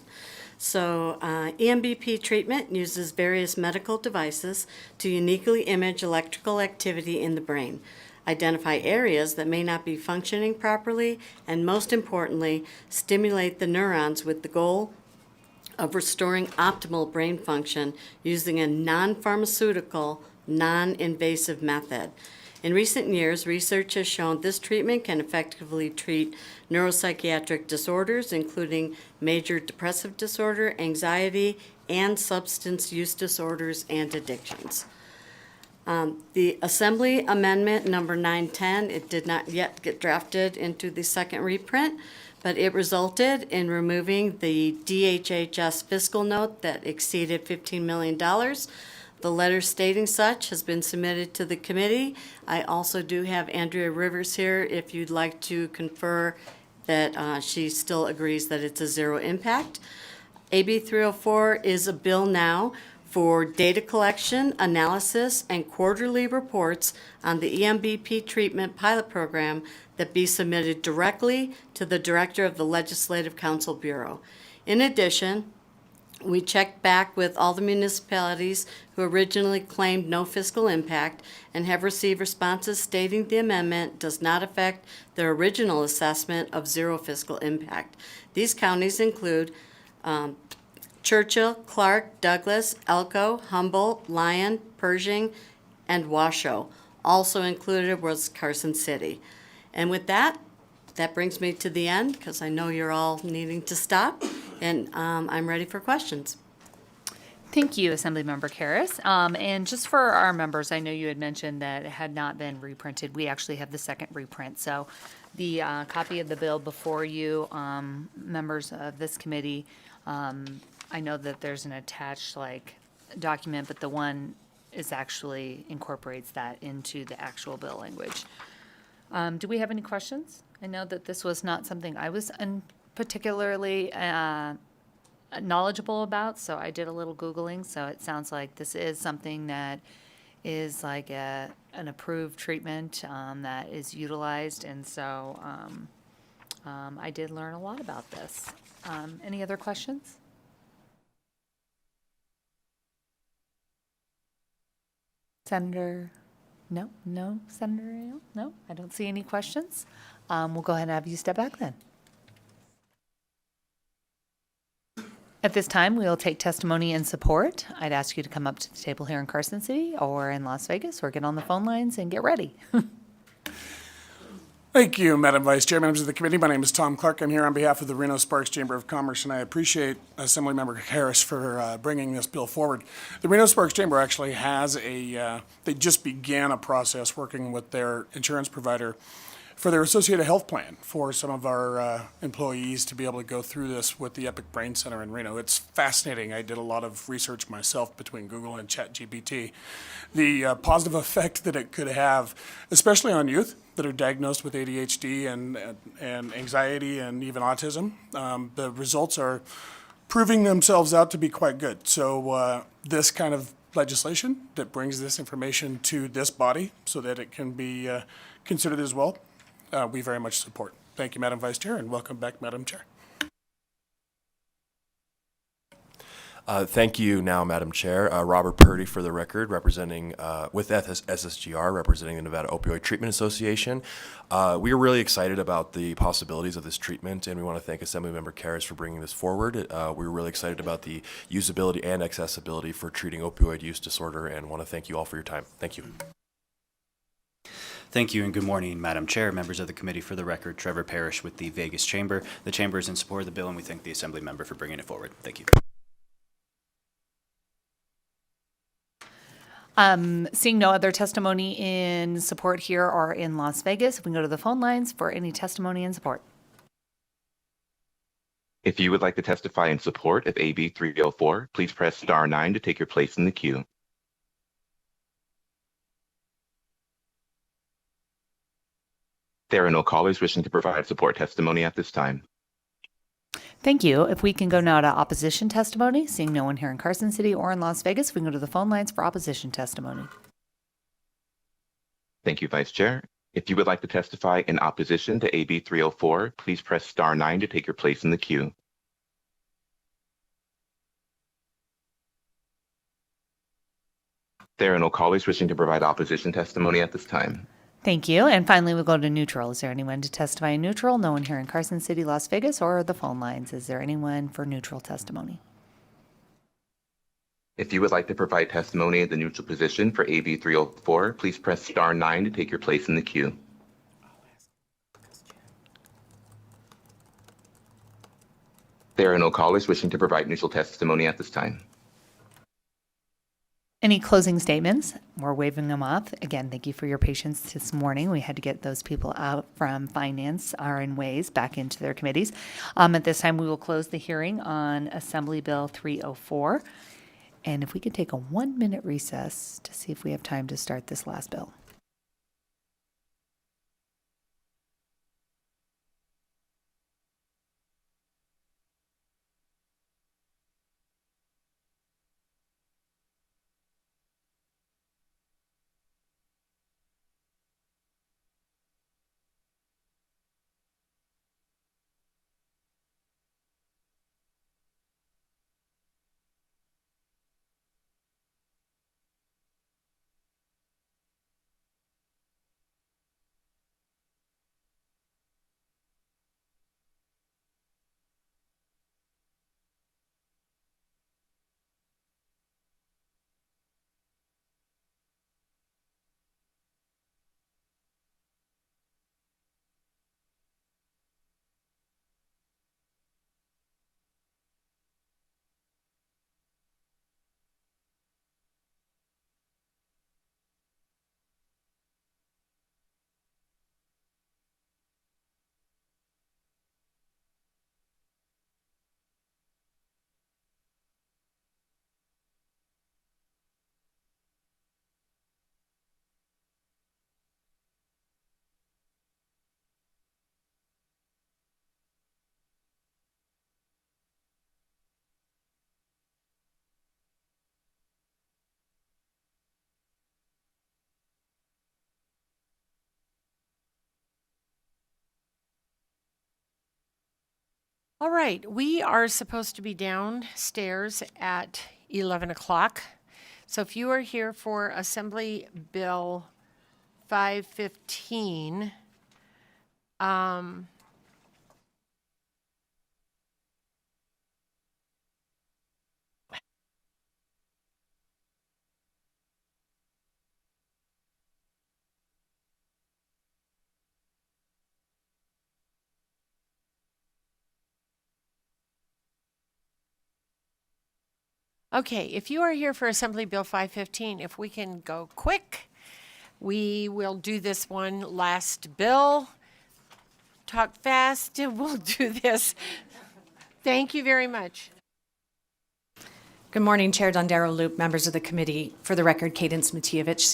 So EMBP treatment uses various medical devices to uniquely image electrical activity in the brain, identify areas that may not be functioning properly, and most importantly, stimulate the neurons with the goal of restoring optimal brain function using a non-pharmaceutical, non-invasive method. In recent years, research has shown this treatment can effectively treat neuropsychiatric disorders, including major depressive disorder, anxiety, and substance use disorders and addictions. The Assembly Amendment number 910, it did not yet get drafted into the second reprint, but it resulted in removing the DHHS fiscal note that exceeded $15 million. The letter stating such has been submitted to the committee. I also do have Andrea Rivers here if you'd like to confer that she still agrees that it's a zero impact. AB 304 is a bill now for data collection, analysis, and quarterly reports on the EMBP treatment pilot program that be submitted directly to the Director of the Legislative Council Bureau. In addition, we checked back with all the municipalities who originally claimed no fiscal impact and have received responses stating the amendment does not affect their original assessment of zero fiscal impact. These counties include Churchill, Clark, Douglas, Elko, Humboldt, Lyon, Pershing, and Washoe. Also included was Carson City. And with that brings me to the end, because I know you're all needing to stop, and I'm ready for questions. Thank you, Assemblymember Karras. And just for our members, I know you had mentioned that it had not been reprinted. We actually have the second reprint. So the copy of the bill before you, members of this committee, I know that there's an attached document, but the one is actually incorporates that into the actual bill language. Do we have any questions? I know that this was not something I was particularly knowledgeable about, so I did a little Googling. So it sounds like this is something that is like an approved treatment that is utilized, and so I did learn a lot about this. Any other questions? Senator? No, Senator Aiel? No, I don't see any questions. We'll go ahead and have you step back then. At this time, we will take testimony in support. I'd ask you to come up to the table here in Carson City or in Las Vegas, or get on the phone lines and get ready. Thank you, Madam Vice Chair, members of the committee. My name is Tom Clark. I'm here on behalf of the Reno Sparks Chamber of Commerce, and I appreciate Assemblymember Harris for bringing this bill forward. The Reno Sparks Chamber actually has they just began a process working with their insurance provider for their associated health plan for some of our employees to be able to go through this with the Epic Brain Center in Reno. It's fascinating. I did a lot of research myself between Google and ChatGPT. The positive effect that it could have, especially on youth that are diagnosed with ADHD and anxiety and even autism, the results are proving themselves out to be quite good. So this kind of legislation that brings this information to this body so that it can be considered as well, we very much support. Thank you, Madam Vice Chair, and welcome back, Madam Chair. Thank you now, Madam Chair. Robert Purdy for the record, representing with SSGR, representing the Nevada Opioid Treatment Association. We are really excited about the possibilities of this treatment, and we want to thank Assemblymember Karras for bringing this forward. We're really excited about the usability and accessibility for treating opioid use disorder, and want to thank you all for your time. Thank you. Thank you and good morning, Madam Chair, members of the committee. For the record, Trevor Parrish with the Vegas Chamber. The Chamber is in support of the bill, and we thank the Assembly member for bringing it forward. Thank you. Seeing no other testimony in support here or in Las Vegas, we can go to the phone lines for any testimony in support. If you would like to testify in support of AB 304, please press star 9 to take your place in the queue. There are no callers wishing to provide support testimony at this time. Thank you. If we can go now to opposition testimony, seeing no one here in Carson City or in Las Vegas, we can go to the phone lines for opposition testimony. Thank you, Vice Chair. If you would like to testify in opposition to AB 304, please press star 9 to take your place in the queue. There are no callers wishing to provide opposition testimony at this time. Thank you. And finally, we'll go to neutral. Is there anyone to testify in neutral? No one here in Carson City, Las Vegas, or the phone lines. Is there anyone for neutral testimony? If you would like to provide testimony in the neutral position for AB 304, please press star 9 to take your place in the queue. There are no callers wishing to provide neutral testimony at this time. Any closing statements? We're waving them off. Again, thank you for your patience this morning. We had to get those people out from finance, R&Ways, Ways back into their committees. At this time, we will close the hearing on Assembly Bill 304. And if we could take a 1-minute recess to see if we have time to start this last bill. All right, we are supposed to be downstairs at 11 o'clock. So if you are here for Assembly Bill 515, okay, if you are here for Assembly Bill 515, if we can go quick, we will do this one last bill. Talk fast, and we'll do this. Thank you very much. Good morning, Chair Dondero Loop, members of the committee. For the record, Cadence Matievich,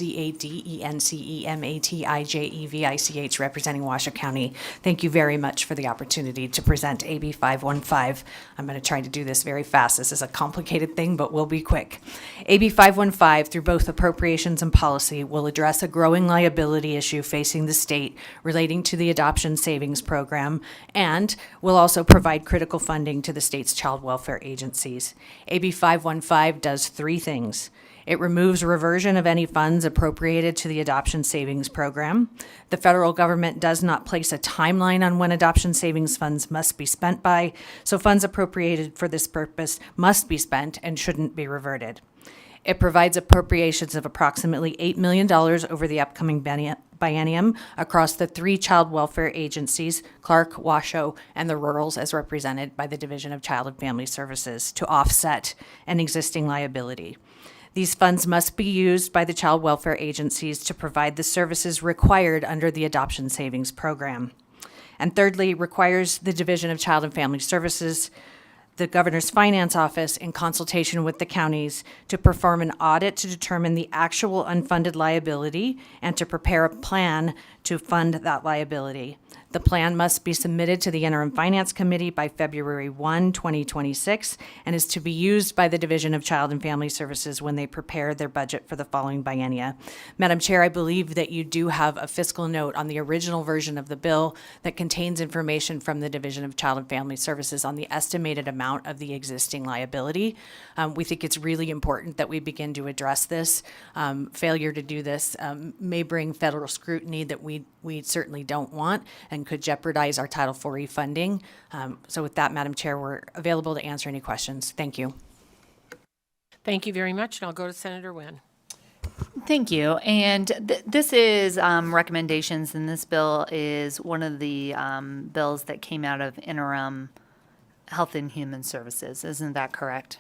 CADENCEMATIJEVICH, representing Washoe County. Thank you very much for the opportunity to present AB 515. I'm going to try to do this very fast. This is a complicated thing, but we'll be quick. AB 515, through both appropriations and policy, will address a growing liability issue facing the state relating to the Adoption Savings Program, and will also provide critical funding to the state's child welfare agencies. AB 515 does three things. It removes reversion of any funds appropriated to the Adoption Savings Program. The federal government does not place a timeline on when adoption savings funds must be spent by, so funds appropriated for this purpose must be spent and shouldn't be reverted. It provides appropriations of approximately $8 million over the upcoming biennium across the three child welfare agencies, Clark, Washoe, and the rurals as represented by the Division of Child and Family Services, to offset an existing liability. These funds must be used by the child welfare agencies to provide the services required under the Adoption Savings Program. And thirdly, requires the Division of Child and Family Services, the Governor's Finance Office, in consultation with the counties, to perform an audit to determine the actual unfunded liability and to prepare a plan to fund that liability. The plan must be submitted to the Interim Finance Committee by February 1, 2026, and is to be used by the Division of Child and Family Services when they prepare their budget for the following biennia. Madam Chair, I believe that you do have a fiscal note on the original version of the bill that contains information from the Division of Child and Family Services on the estimated amount of the existing liability. We think it's really important that we begin to address this. Failure to do this may bring federal scrutiny that we certainly don't want and could jeopardize our Title IV funding. So with that, Madam Chair, we're available to answer any questions. Thank you. Thank you very much, and I'll go to Senator Wynn. Thank you. And this is recommendations, and this bill is one of the bills that came out of interim Health and Human Services. Isn't that correct?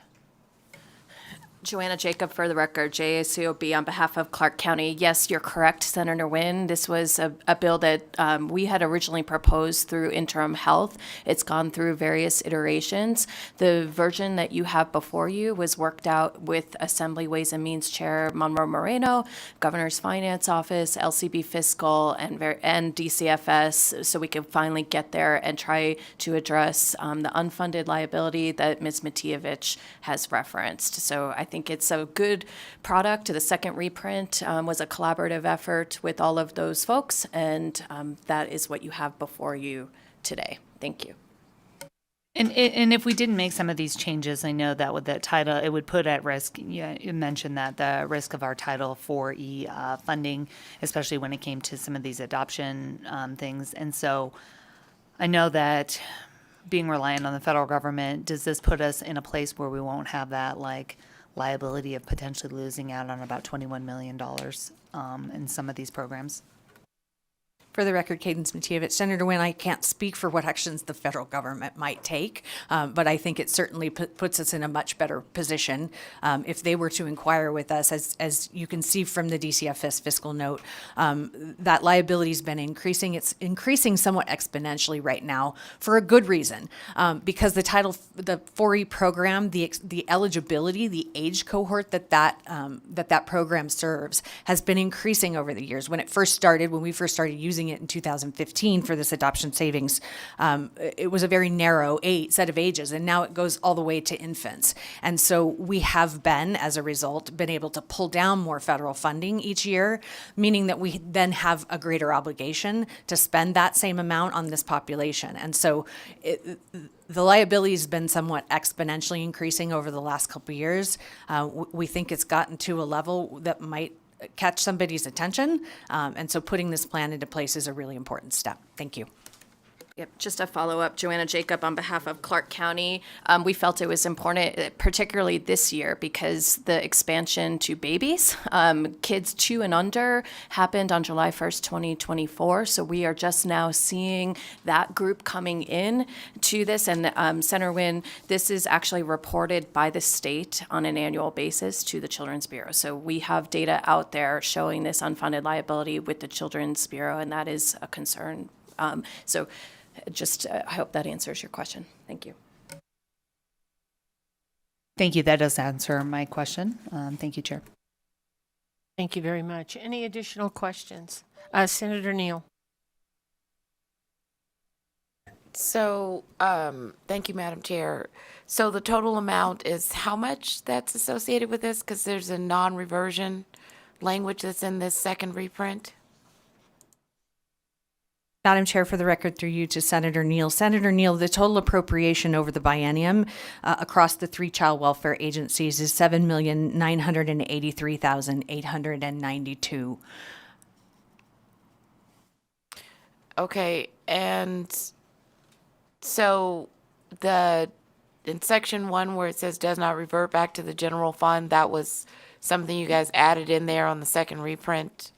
Joanna Jacob, for the record, JACOB on behalf of Clark County. Yes, you're correct, Senator Wynn. This was a bill that we had originally proposed through interim health. It's gone through various iterations. The version that you have before you was worked out with Assembly Ways and Means Chair Monroe Moreno, Governor's Finance Office, LCB Fiscal, and DCFS, so we could finally get there and try to address the unfunded liability that Ms. Matievich has referenced. So I think it's a good product. The second reprint was a collaborative effort with all of those folks, and that is what you have before you today. Thank you. And if we didn't make some of these changes, I know that with the title, it would put at risk, you mentioned that, the risk of our Title IV funding, especially when it came to some of these adoption things. And so I know that being reliant on the federal government, does this put us in a place where we won't have that liability of potentially losing out on about $21 million in some of these programs? For the record, Cadence Matievich, Senator Wynn, I can't speak for what actions the federal government might take, but I think it certainly puts us in a much better position if they were to inquire with us. As you can see from the DCFS fiscal note, that liability has been increasing. It's increasing somewhat exponentially right now for a good reason, because the 4E program, the eligibility, the age cohort that program serves has been increasing over the years. When we first started using it in 2015 for this adoption savings, it was a very narrow set of ages, and now it goes all the way to infants. And so we have as a result, been able to pull down more federal funding each year, meaning that we then have a greater obligation to spend that same amount on this population. And so the liability has been somewhat exponentially increasing over the last couple of years. We think it's gotten to a level that might catch somebody's attention. And so putting this plan into place is a really important step. Thank you. Yep, just a follow-up, Joanna Jacob on behalf of Clark County. We felt it was important, particularly this year, because the expansion to babies, kids 2 and under, happened on July 1st, 2024. So we are just now seeing that group coming in to this. And Senator Wynn, this is actually reported by the state on an annual basis to the Children's Bureau. So we have data out there showing this unfunded liability with the Children's Bureau, and that is a concern. I hope that answers your question. Thank you. Thank you. That does answer my question. Thank you, Chair. Thank you very much. Any additional questions? Senator Neal. So, thank you, Madam Chair. So the total amount is how much that's associated with this? Because there's a non-reversion language that's in this second reprint. Madam Chair, for the record, through you to Senator Neal. Senator Neal, the total appropriation over the biennium across the 3 child welfare agencies is $7,983,892. Okay, and so in section 1 where it says does not revert back to the general fund, that was something you guys added in there on the second reprint?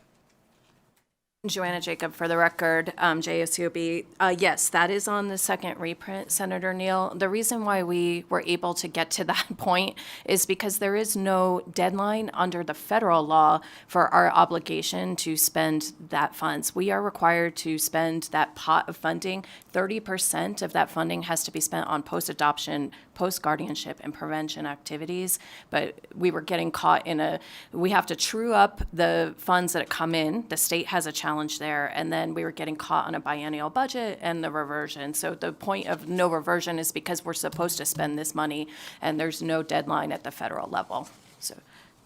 Joanna Jacob, for the record, JSCOB. Yes, that is on the second reprint, Senator Neal. The reason why we were able to get to that point is because there is no deadline under the federal law for our obligation to spend that funds. We are required to spend that pot of funding. 30% of that funding has to be spent on post-adoption post-guardianship and prevention activities, but we were getting caught in we have to true up the funds that come in. The state has a challenge there, and then we were getting caught on a biennial budget and the reversion. So the point of no reversion is because we're supposed to spend this money, and there's no deadline at the federal level. So,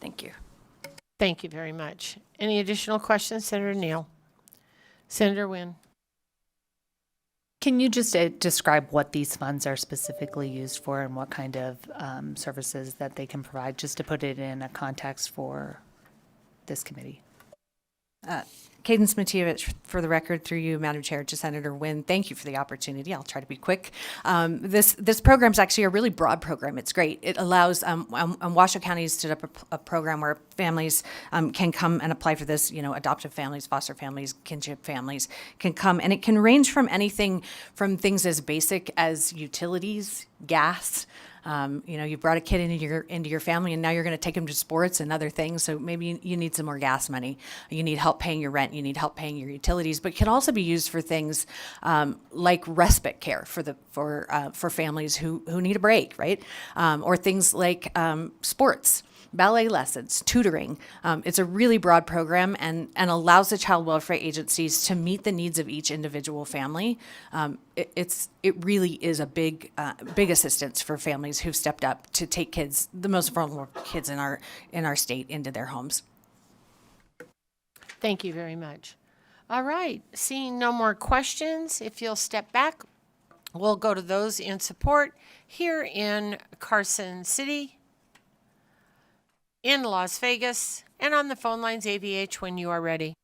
thank you. Thank you very much. Any additional questions, Senator Neal? Senator Wynn. Can you just describe what these funds are specifically used for and what kind of services that they can provide, just to put it in a context for this committee? Cadence Matievich, for the record, through you, Madam Chair, to Senator Wynn, thank you for the opportunity. I'll try to be quick. This program is actually a really broad program. It's great. It allows, Washoe County stood up a program where families can come and apply for this, adoptive families, foster families, kinship families can come, and it can range from anything from things as basic as utilities, gas. You brought a kid into your family, and now you're going to take them to sports and other things. So maybe you need some more gas money. You need help paying your rent. You need help paying your utilities. But it can also be used for things like respite care for families who need a break, right? Or things like sports, ballet lessons, tutoring. It's a really broad program and allows the child welfare agencies to meet the needs of each individual family. It really is a big assistance for families who've stepped up to take kids, the most vulnerable kids in our state, into their homes. Thank you very much. All right, seeing no more questions, if you'll step back, we'll go to those in support here in Carson City, in Las Vegas, and on the phone lines, AVH, when you are ready.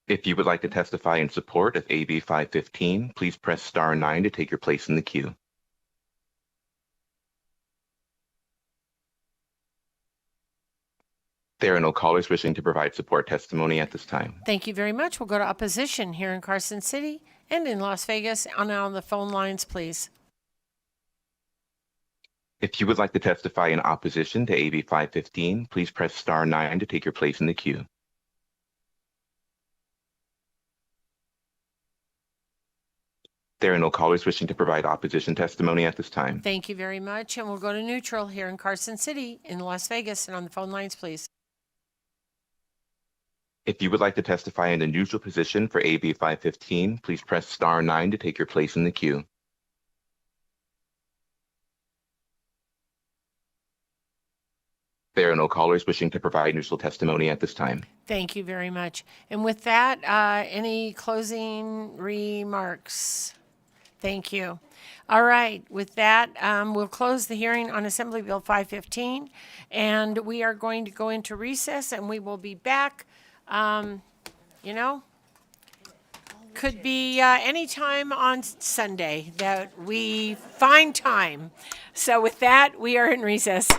If you would like to testify in support of AB 515, please press star 9 to take your place in the queue. There are no callers wishing to provide support testimony at this time. Thank you very much. We'll go to opposition here in Carson City and in Las Vegas. On the phone lines, please. If you would like to testify in opposition to AB 515, please press star 9 to take your place in the queue. There are no callers wishing to provide opposition testimony at this time. Thank you very much. And we'll go to neutral here in Carson City, in Las Vegas, and on the phone lines, please. If you would like to testify in the neutral position for AB 515, please press star 9 to take your place in the queue. There are no callers wishing to provide neutral testimony at this time. Thank you very much. And with that, any closing remarks? Thank you. All right. With that, we'll close the hearing on Assembly Bill 515, and we are going to go into recess, and we will be back, could be any time on Sunday that we find time. So with that, we are in recess.